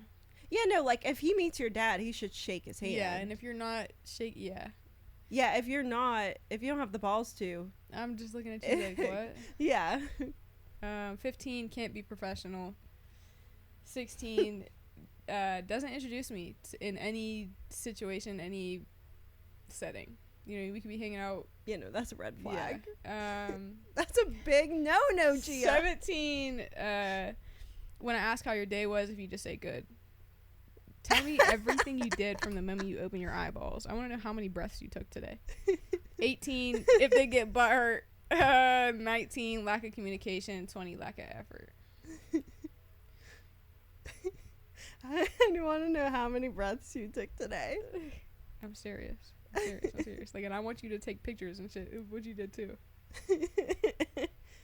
Yeah, no, if he meets your dad, he should shake his hand. Yeah, and if you're not yeah. Yeah, if you don't have the balls to. I'm just looking at you like, what? Yeah. 15, can't be professional. 16, doesn't introduce me in any situation, any setting. We could be hanging out. That's a red flag. Yeah. That's a big no, Gia. 17, when I ask how your day was, if you just say good. Tell me everything you did from the moment you open your eyeballs. I want to know how many breaths you took today. 18, if they get butthurt. 19, lack of communication. 20, lack of effort. I want to know how many breaths you took today. I'm serious. Like, and I want you to take pictures and shit of what you did too.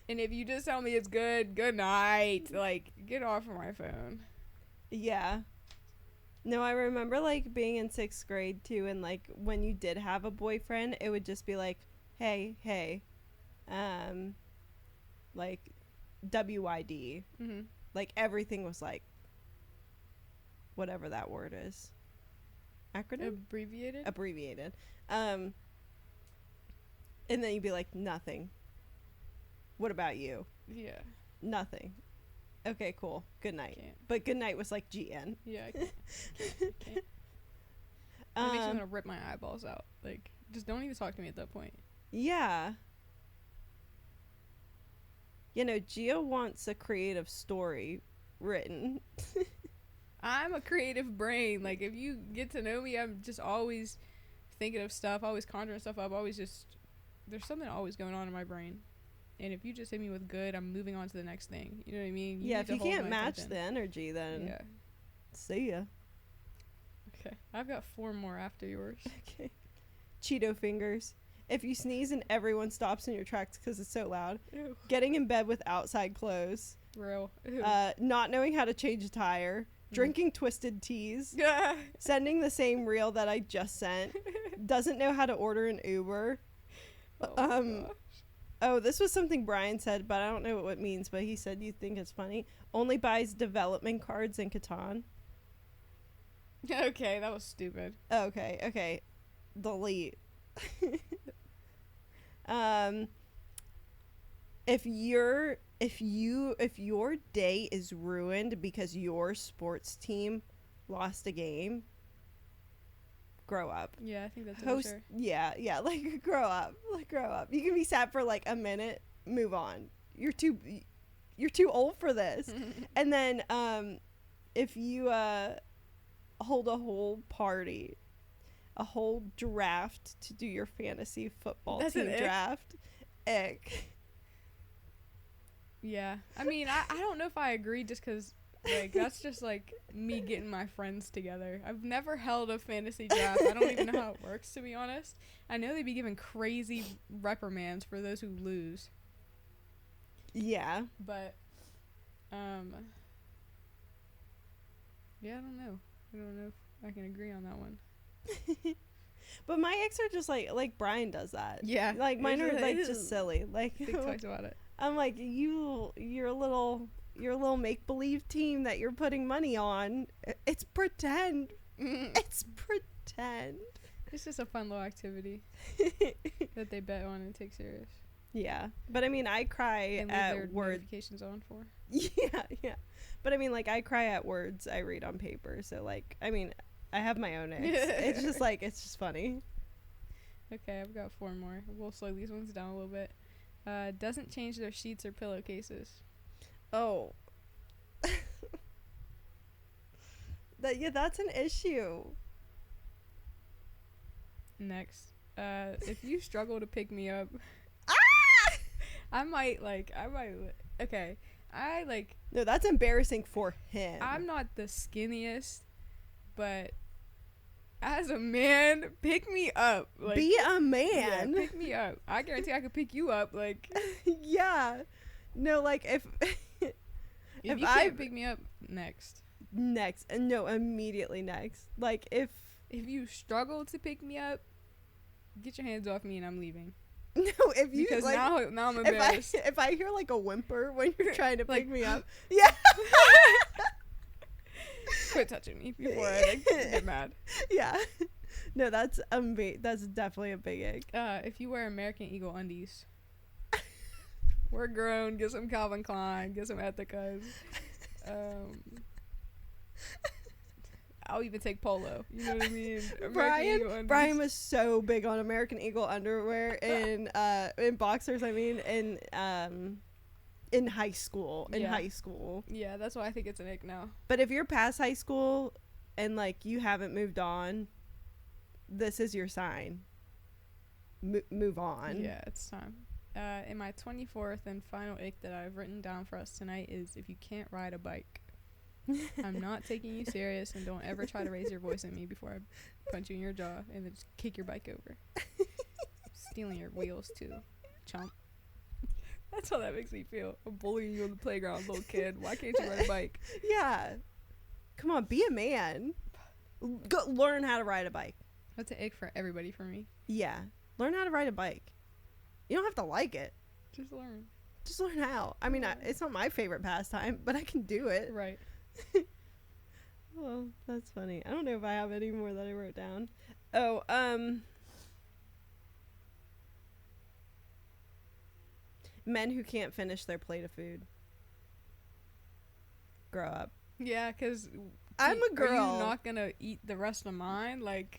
And if you just tell me it's good night. Like, get off of my phone. Yeah. No, I remember, like, being in 6th grade, too, and, like, when you did have a boyfriend, it would just be like, hey, like, WID. Mm-hmm. Like, everything was, like, whatever that word is. Acronym? Abbreviated. And then you'd be like, nothing. What about you? Yeah. Nothing. Okay, cool. Good night. Can't. But good night was like GN. Yeah, I can't. It makes me want to rip my eyeballs out. Like, just don't even talk to me at that point. Yeah. You know, Gia wants a creative story written. I'm a creative brain. Like, if you get to know me, I'm just always thinking of stuff, always conjuring stuff up, always just, there's something always going on in my brain. And if you just hit me with good, I'm moving on to the next thing. You know what I mean? Yeah, if you can't match the energy, then see ya. Okay. I've got 4 more after yours. Okay. Cheeto fingers. If you sneeze and everyone stops in your tracks because it's so loud. Ew. Getting in bed with outside clothes. Real. Not knowing how to change a tire. Drinking twisted teas. Sending the same reel that I just sent. Doesn't know how to order an Uber. Oh, this was something Brian said, but I don't know what it means, but he said you think it's funny. Only buys development cards in Catan. Okay, that was stupid. Okay. Delete. If your day is ruined because your sports team lost a game, grow up. Yeah, I think that's Sure. Yeah, like grow up. You can be sad for like a minute, move on. You're too old for this. And then if you hold a whole party, a whole draft to do your fantasy football team draft, ick. Yeah, I mean, I don't know if I agree, just because, like, that's just, like, me getting my friends together. I've never held a fantasy draft. I don't even know how it works, to be honest. I know they'd be giving crazy reprimands for those who lose. Yeah. But, yeah, I don't know if I can agree on that one. But my ex are just, like Brian does that. Yeah. Like, mine are, like, just silly. Like, think twice about it. I'm like, you're a little make-believe team that you're putting money on. It's pretend. It's pretend. It's just a fun little activity that they bet on and take serious. Yeah. But I mean, I cry and leave at their words. Notifications on for. Yeah. But I mean, like, I cry at words I read on paper. So, like, I mean, I have my own ex. It's just like, it's just funny. Okay, I've got 4 more. We'll slow these ones down a little bit. Doesn't change their sheets or pillowcases. Oh. That's an issue. Next. If you struggle to pick me up, I might, okay. No, that's embarrassing for him. I'm not the skinniest, but as a man, pick me up. Like, be a man. Yeah, pick me up. I guarantee I could pick you up. Like, yeah. No, like if you can't pick me up, next. No, immediately next. Like if you struggle to pick me up, get your hands off me and I'm leaving. No, if you because like, now I'm embarrassed. If I hear like a whimper when you're trying to pick me up, yeah. Quit touching me before I get mad. Yeah. No, that's definitely a big egg. If you wear American Eagle undies, we're grown. Get some Calvin Klein. Get some Ethicas. I'll even take polo. You know what I mean? Brian was so big on American Eagle underwear in boxers. I mean, in high school. Yeah, that's why I think it's an ick now. But if you're past high school, and like you haven't moved on, this is your sign. Move on. Yeah, it's time. In my 24th and final ick that I've written down for us tonight is if you can't ride a bike. I'm not taking you serious, and don't ever try to raise your voice at me before I punch you in your jaw and then just kick your bike over. Stealing your wheels too, chump. That's how that makes me feel. I'm bullying you on the playground, little kid. Why can't you ride a bike? Yeah. Come on, be a man. Go learn how to ride a bike. That's an ick for everybody for me. Yeah. Learn how to ride a bike. You don't have to like it. Just learn. Just learn how. I mean, it's not my favorite pastime, but I can do it. Right. Oh, that's funny. I don't know if I have any more that I wrote down. Oh, men who can't finish their plate of food. Grow up. Yeah, because I'm a girl. Are you not going to eat the rest of mine? Like,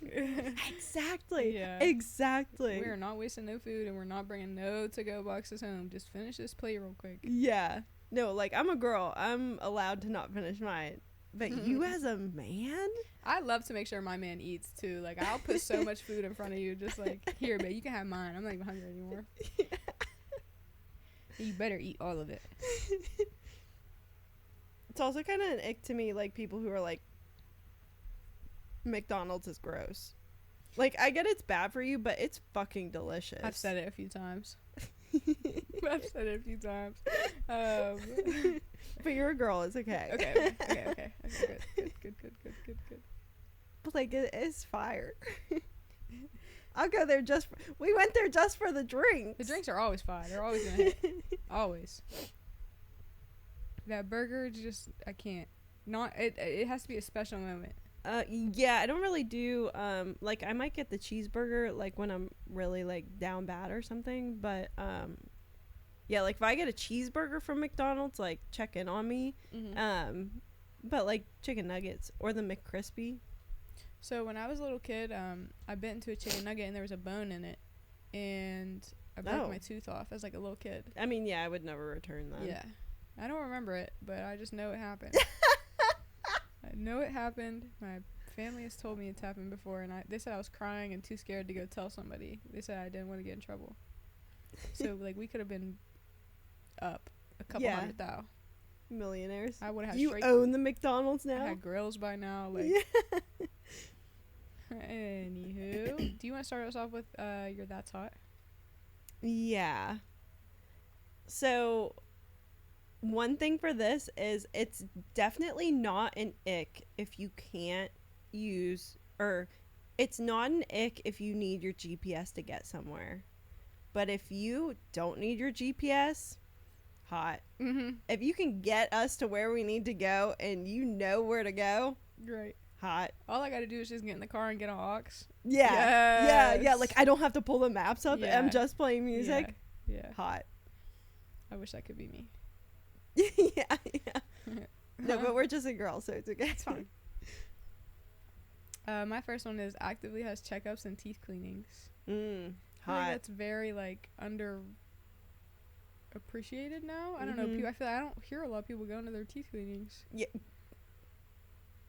exactly. Yeah. Exactly. We're not wasting no food, and we're not bringing no to-go boxes home. Just finish this plate real quick. Yeah. No, like, I'm a girl. I'm allowed to not finish mine. But you as a man? I love to make sure my man eats, too. Like, I'll put so much food in front of you, just like, here, babe, you can have mine. I'm not even hungry anymore. Yeah. You better eat all of it. It's also kind of an ick to me, like, people who are like, McDonald's is gross. Like, I get it's bad for you, but it's fucking delicious. I've said it a few times. But you're a girl, it's okay. Okay, good. But, like, it is fire. I'll go there we went there just for the drinks. The drinks are always fire. They're always gonna hit. Always. That burger, just, I can't. It has to be a special moment. Yeah, I don't really do, like, I might get the cheeseburger, like, when I'm really, like, down bad or something, but, yeah, like, if I get a cheeseburger from McDonald's, like, check in on me, but, like, chicken nuggets or the McCrispy. So, when I was a little kid, I bit into a chicken nugget, and there was a bone in it, and I broke my tooth off as, like, a little kid. I mean, yeah, I would never return that. Yeah. I don't remember it, but I just know it happened. I know it happened. My family has told me it's happened before, and they said I was crying and too scared to go tell somebody. They said I didn't want to get in trouble. So, like, we could have been up a couple $100,000. Millionaires. I would have had You own the McDonald's now? I had grills by now. Like. Yeah. Anywho, do you want to start us off with your That's Hot? Yeah. So, one thing for this is it's definitely not an ick if you can't use, or it's not an ick if you need your GPS to get somewhere. But if you don't need your GPS, hot. If you can get us to where we need to go and you know where to go, great. Hot. All I gotta do is just get in the car and get on aux. Yeah. Like, I don't have to pull the maps up. Yeah. I'm just playing music. Yeah. Hot. I wish that could be me. yeah. No, but we're just a girl, so it's okay. It's fine. My first one is actively has checkups and teeth cleanings. Hot. I think that's very, like, under appreciated now. I don't know. I feel like I don't hear a lot of people going to their teeth cleanings. Yeah.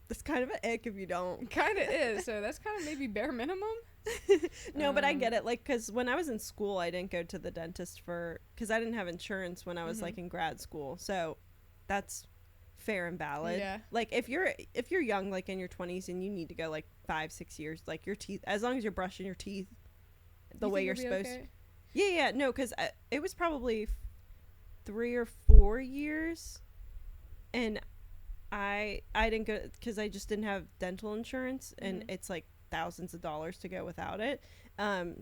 That's kind of an ick if you don't. Kind of is. So that's kind of maybe bare minimum. No, but I get it. Like, because when I was in school, I didn't go to the dentist because I didn't have insurance when I was like in grad school. So that's fair and valid. Yeah. Like, if you're young, like in your 20s, and you need to go like 5-6 years, like your teeth, as long as you're brushing your teeth the way you're supposed to. Yeah. No, because it was probably 3 or 4 years, and I didn't go because I just didn't have dental insurance, and it's like thousands of dollars to go without it.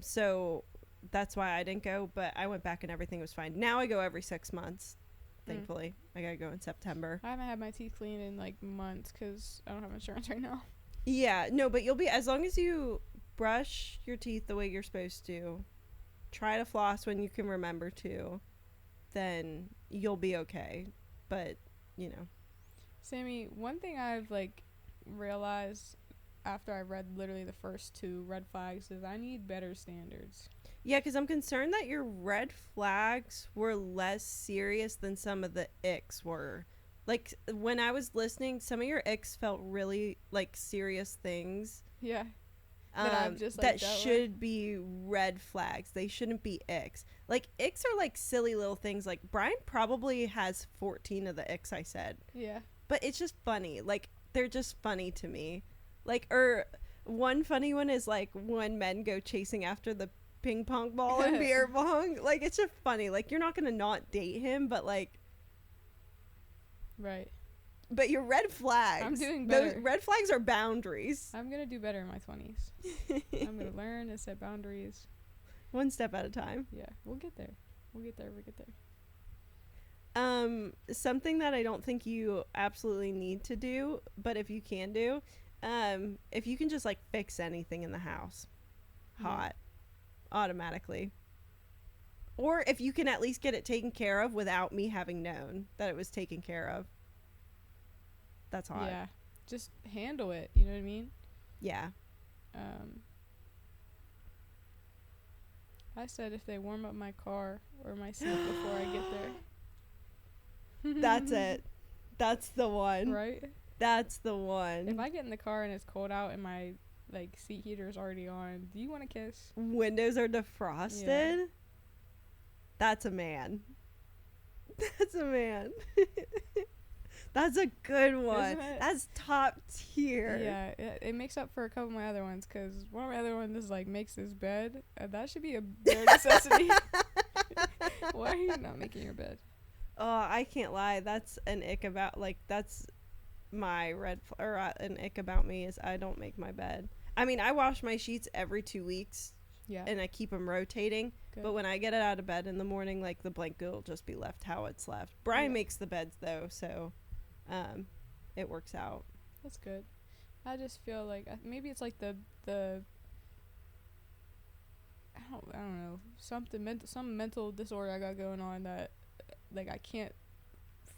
So that's why I didn't go, but I went back and everything was fine. Now I go every 6 months. Thankfully, I gotta go in September. I haven't had my teeth cleaned in like months because I don't have insurance right now. Yeah, no, but you'll be, as long as you brush your teeth the way you're supposed to, try to floss when you can remember to, then you'll be okay. But, you know. Sammy, one thing I've like realized after I read literally the first 2 red flags is I need better standards. Yeah, because I'm concerned that your red flags were less serious than some of the icks were. Like, when I was listening, some of your icks felt really, like, serious things. Yeah. That I've just, like, that should be red flags. They shouldn't be icks. Like, icks are, like, silly little things. Like, Brian probably has 14 of the icks I said. Yeah. But it's just funny. Like, they're just funny to me. Like, or one funny one is, like, when men go chasing after the ping pong ball and beer bong. Like, it's just funny. Like, you're not gonna not date him, but, like... Right. But your red flags. I'm doing better. Those red flags are boundaries. I'm going to do better in my 20s. I'm going to learn and set boundaries. One step at a time. Yeah. We'll get there. We'll get there. Something that I don't think you absolutely need to do, but if you can do, if you can just, like, fix anything in the house. Hot. Automatically. Or if you can at least get it taken care of without me having known that it was taken care of. That's hot. Yeah. Just handle it. You know what I mean? Yeah. I said if they warm up my car or my seat before I get there. That's it. That's the one. Right? That's the one. If I get in the car and it's cold out and my, like, seat heater is already on, do you want to kiss? Windows are defrosted? Yeah. That's a man. That's a man. That's a good one. That's top tier. Yeah, it makes up for a couple of my other ones, because one of my other ones is, like, makes his bed. That should be a bare necessity. Why are you not making your bed? Oh, I can't lie. That's an ick about, like, that's my an ick about me is I don't make my bed. I mean, I wash my sheets every 2 weeks. Yeah. And I keep them rotating. Good. But when I get it out of bed in the morning, like, the blanket will just be left how it's left. Brian makes the beds, though, so it works out. That's good. I just feel like maybe it's like the I don't know, some mental disorder I got going on that, like, I can't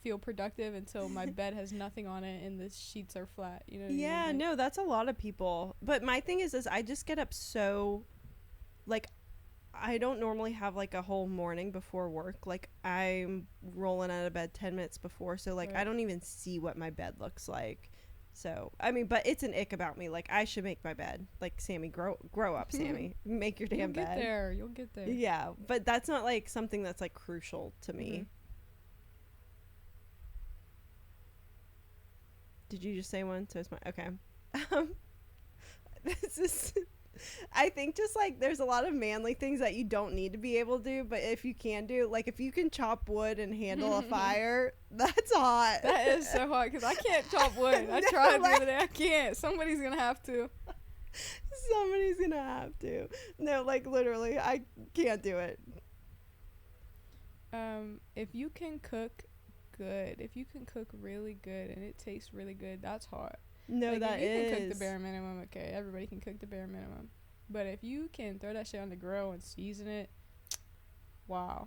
feel productive until my bed has nothing on it and the sheets are flat. You know what I mean? Yeah, Like, no, that's a lot of people. But my thing is I just get up so, like, I don't normally have, like, a whole morning before work. Like, I'm rolling out of bed 10 minutes before, so, like, right. I don't even see what my bed looks like. So, I mean, but it's an ick about me. Like, I should make my bed. Like, Sammy, grow up, Sammy. Make your damn bed. You'll get there. Yeah, but that's not, like, something that's, like, crucial to me. Mm-hmm. Did you just say one? So it's my... Okay. This is... I think just, like, there's a lot of manly things that you don't need to be able to do, but if you can do, like, if you can chop wood and handle a fire, that's hot. That is so hot, because I can't chop wood. I tried the other day. I can't. Somebody's gonna have to. Somebody's gonna have to. No, like, literally, I can't do it. If you can cook good, if you can cook really good and it tastes really good, that's hot. No, like, that if you is. can cook the bare minimum, okay, everybody can cook the bare minimum. But if you can throw that shit on the grill and season it, wow.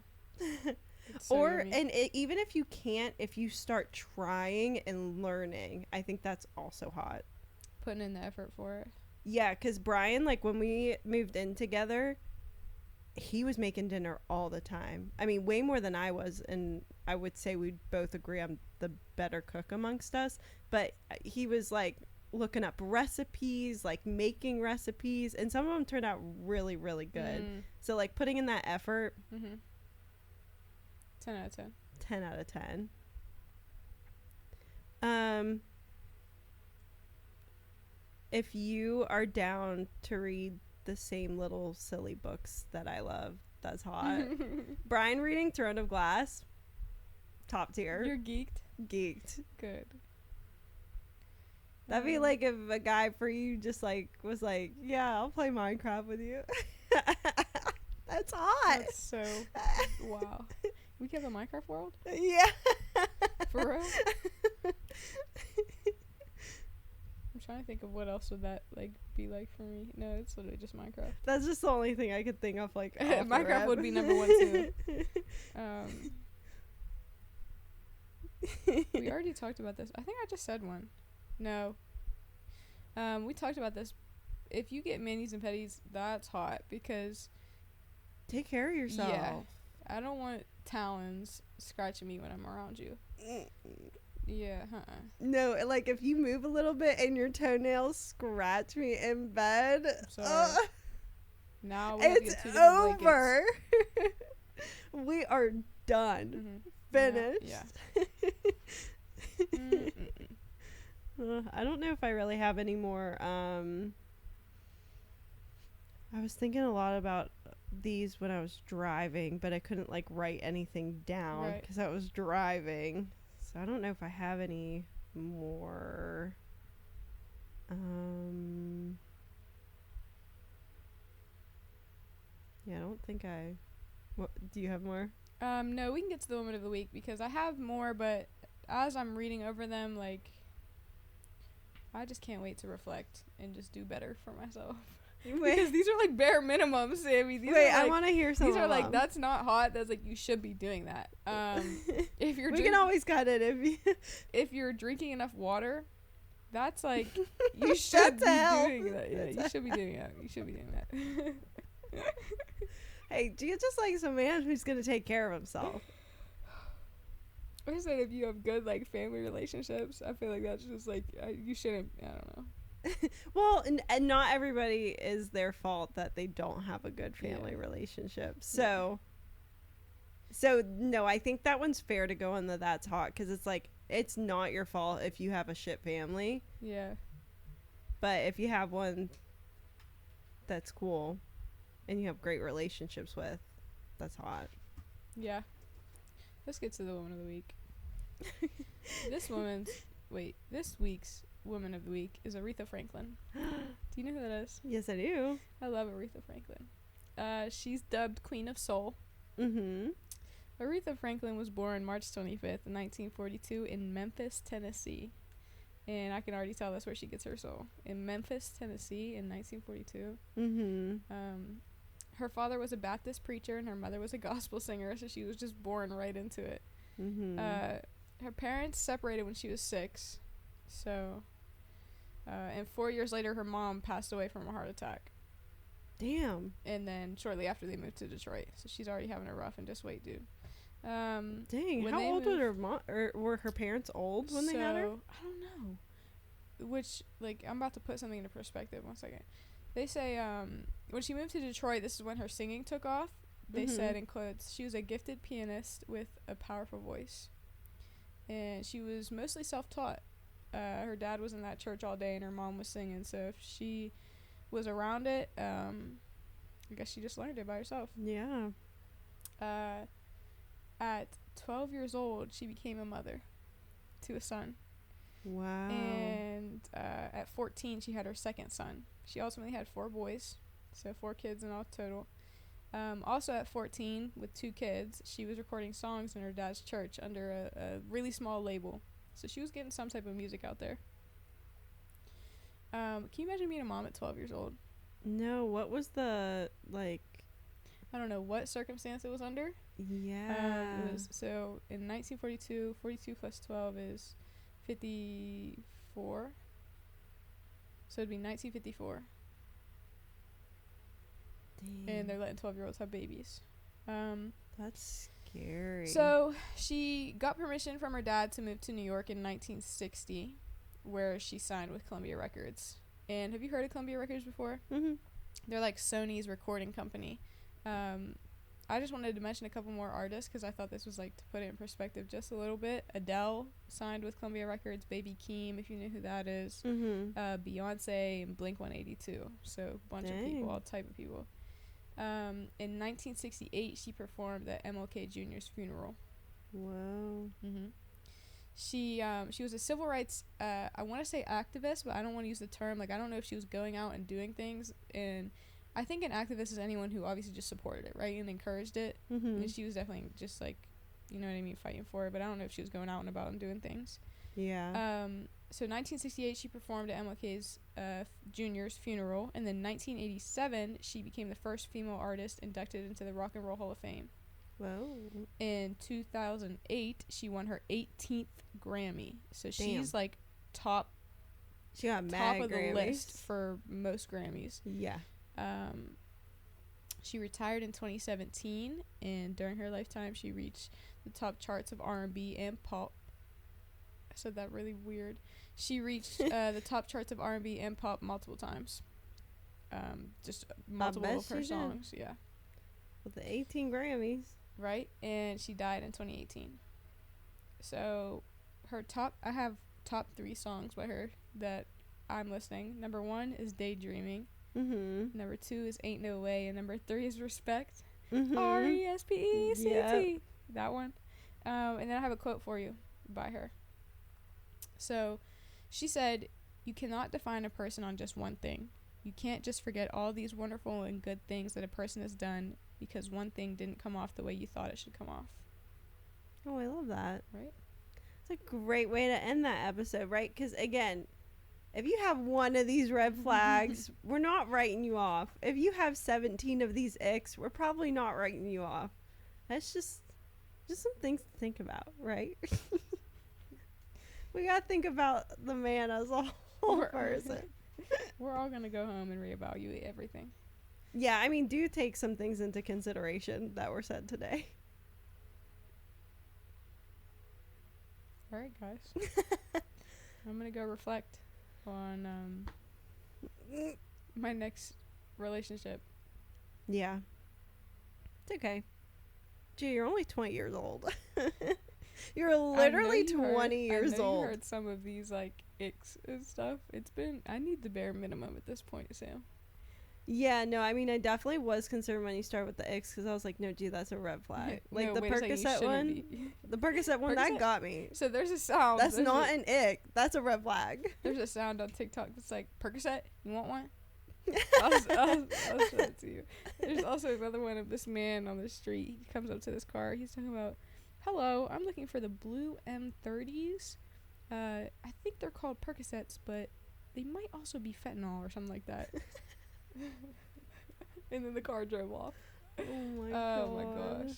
So or, yummy. And even if you can't, if you start trying and learning, I think that's also hot. Putting in the effort for it. Yeah, because Brian, like, when we moved in together, he was making dinner all the time. I mean, way more than I was, and I would say we'd both agree I'm the better cook amongst us. But he was, like, looking up recipes, like, making recipes, and some of them turned out really, really good. So, like, putting in that effort. 10 out of 10. 10 out of 10. If you are down to read the same little silly books that I love, that's hot. Brian reading Throne of Glass, top tier. You're geeked? Geeked. Good. That'd be like if a guy for you just, like, was like, yeah, I'll play Minecraft with you. That's hot. That's so, wow. We can have a Minecraft world? Yeah. For real? I'm trying to think of what else would that, like, be like for me. No, it's literally just Minecraft. That's just the only thing I could think of, like, Minecraft would be number 1 too. We already talked about this. I think I just said one. No. We talked about this. If you get manis and petties, that's hot, because take care of yourself. Yeah. I don't want talons scratching me when I'm around you. Yeah, No, like if you move a little bit and your toenails scratch me in bed, now it's over. We are done. Finished. Yeah. I don't know if I really have any more. I was thinking a lot about these when I was driving, but I couldn't like write anything down because I was driving. So I don't know if I have any more. Yeah, I don't think I. What do you have more? No, we can get to the woman of the week because I have more, but as I'm reading over them, like, I just can't wait to reflect and just do better for myself. Because these are like bare minimums, Sammy. I want to hear some. These are like, that's not hot. That's like, you should be doing that. If you're we can always cut it if you're drinking enough water. That's like, you should be doing that. Yeah, you should be doing that. You should be doing that. Hey, Gia just likes a man who's gonna take care of himself. I said if you have good like family relationships, I feel like that's just like you shouldn't. I don't know. Well, and not everybody is their fault that they don't have a good family relationship. So no, I think that one's fair to go on the that's hot because it's like it's not your fault if you have a shit family. Yeah. But if you have one that's cool and you have great relationships with, that's hot. Yeah. Let's get to the woman of the week. This week's woman of the week is Aretha Franklin. Do you know who that is? Yes, I do. I love Aretha Franklin. She's dubbed Queen of Soul. Aretha Franklin was born March 25th, 1942 in Memphis, Tennessee. And I can already tell that's where she gets her soul. In Memphis, Tennessee in 1942. Her father was a Baptist preacher and her mother was a gospel singer, so she was just born right into it. Her parents separated when she was 6. So, and 4 years later, her mom passed away from a heart attack. Damn. And then shortly after, they moved to Detroit. So she's already having it rough, and just wait, dude. Dang, how old was her mom? Or were her parents old when they had her? I don't know. Which, like, I'm about to put something into perspective. 1 second. They say, when she moved to Detroit, this is when her singing took off. They said, in quotes, she was a gifted pianist with a powerful voice. And she was mostly self-taught. Her dad was in that church all day and her mom was singing. So if she was around it, I guess she just learned it by herself. Yeah. At 12 years old, she became a mother to a son. Wow. And at 14, she had her second son. She ultimately had 4 boys, so 4 kids in all total. Also at 14, with 2 kids, she was recording songs in her dad's church under a really small label. So she was getting some type of music out there. Can you imagine being a mom at 12 years old? No, what was the, like... I don't know what circumstance it was under. Yeah. It was, so in 1942, 42 plus 12 is 54. So it'd be 1954. Damn. And they're letting 12-year-olds have babies. That's scary. So she got permission from her dad to move to New York in 1960, where she signed with Columbia Records. And have you heard of Columbia Records before? They're like Sony's recording company. I just wanted to mention a couple more artists because I thought this was like to put it in perspective just a little bit. Adele signed with Columbia Records. Baby Keem, if you know who that is. Beyonce and Blink-182. So a bunch of people, all type of people. In 1968, she performed at MLK Jr.'s funeral. Whoa. She was a civil rights, I want to say activist, but I don't want to use the term. Like, I don't know if she was going out and doing things. And I think an activist is anyone who obviously just supported it, right, and encouraged it. And she was definitely just, like, you know what I mean, fighting for it. But I don't know if she was going out and about and doing things. Yeah. So 1968, she performed at MLK's Jr.'s funeral. And then 1987, she became the first female artist inducted into the Rock and Roll Hall of Fame. Whoa. In 2008, she won her 18th Grammy. So she's like top. She got top of Grammys. The list for most Grammys. Yeah. She retired in 2017, and during her lifetime, she reached the top charts of R&B and pop. said that really weird. She reached the top charts of R&B and pop multiple times. Just multiple of her songs. Yeah. With the 18 Grammys. Right? And she died in 2018. So I have top 3 songs by her that I'm listening. Number 1 is Daydreaming. Mm-hmm. Number 2 is Ain't No Way. And number 3 is Respect. Mm-hmm. Respect. Yep. That one. And then I have a quote for you by her. So she said, "You cannot define a person on just one thing. You can't just forget all these wonderful and good things that a person has done because one thing didn't come off the way you thought it should come off." Oh, I love that. Right? It's a great way to end that episode, right? Because, again, if you have one of these red flags, we're not writing you off. If you have 17 of these icks, we're probably not writing you off. That's just some things to think about, right? We gotta think about the man as a whole person. We're all gonna go home and reevaluate everything. Yeah, I mean, do take some things into consideration that were said today. All right, guys. I'm gonna go reflect on my next relationship. Yeah. It's okay. Gee, you're only 20 years old. You're literally 20 years old. I heard some of these, like, icks and stuff. I need the bare minimum at this point, Sam. Yeah, no, I mean, I definitely was concerned when you started with the icks because I was like, no, gee, that's a red flag. Like, no, the Percocet one, the Percocet one, that got me. So there's a sound. That's not an ick. That's a red flag. There's a sound on TikTok that's like, Percocet, you want one? I'll show it to you. There's also another one of this man on the street. He comes up to this car. He's talking about, "Hello, I'm looking for the blue M30s. I think they're called Percocets, but they might also be fentanyl or something like that." And then the car drove off. Oh my gosh.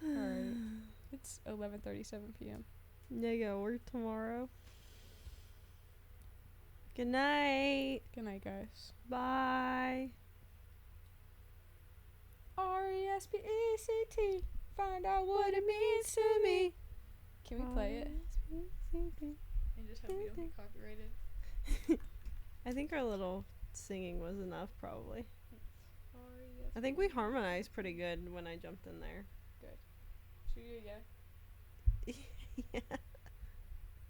Alright. It's 11:37 p.m. Yeah, you gotta work tomorrow. Good night. Good night, guys. Bye. RESPECT. Find out what it means to me. Can we play it? And just hope we don't get copyrighted. I think our little singing was enough, probably. I think we harmonized pretty good when I jumped in there. Good. Should we do it again? Yeah.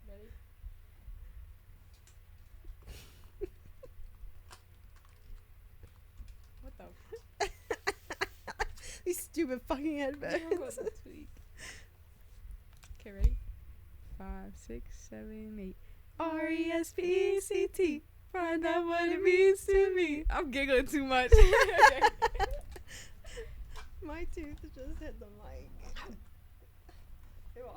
Ready? What the? These stupid fucking headphones. Okay, ready? 5, 6, 7, 8. RESPECT. Find out what it means to me. I'm giggling too much. My tooth just hit the mic. Ew, I'm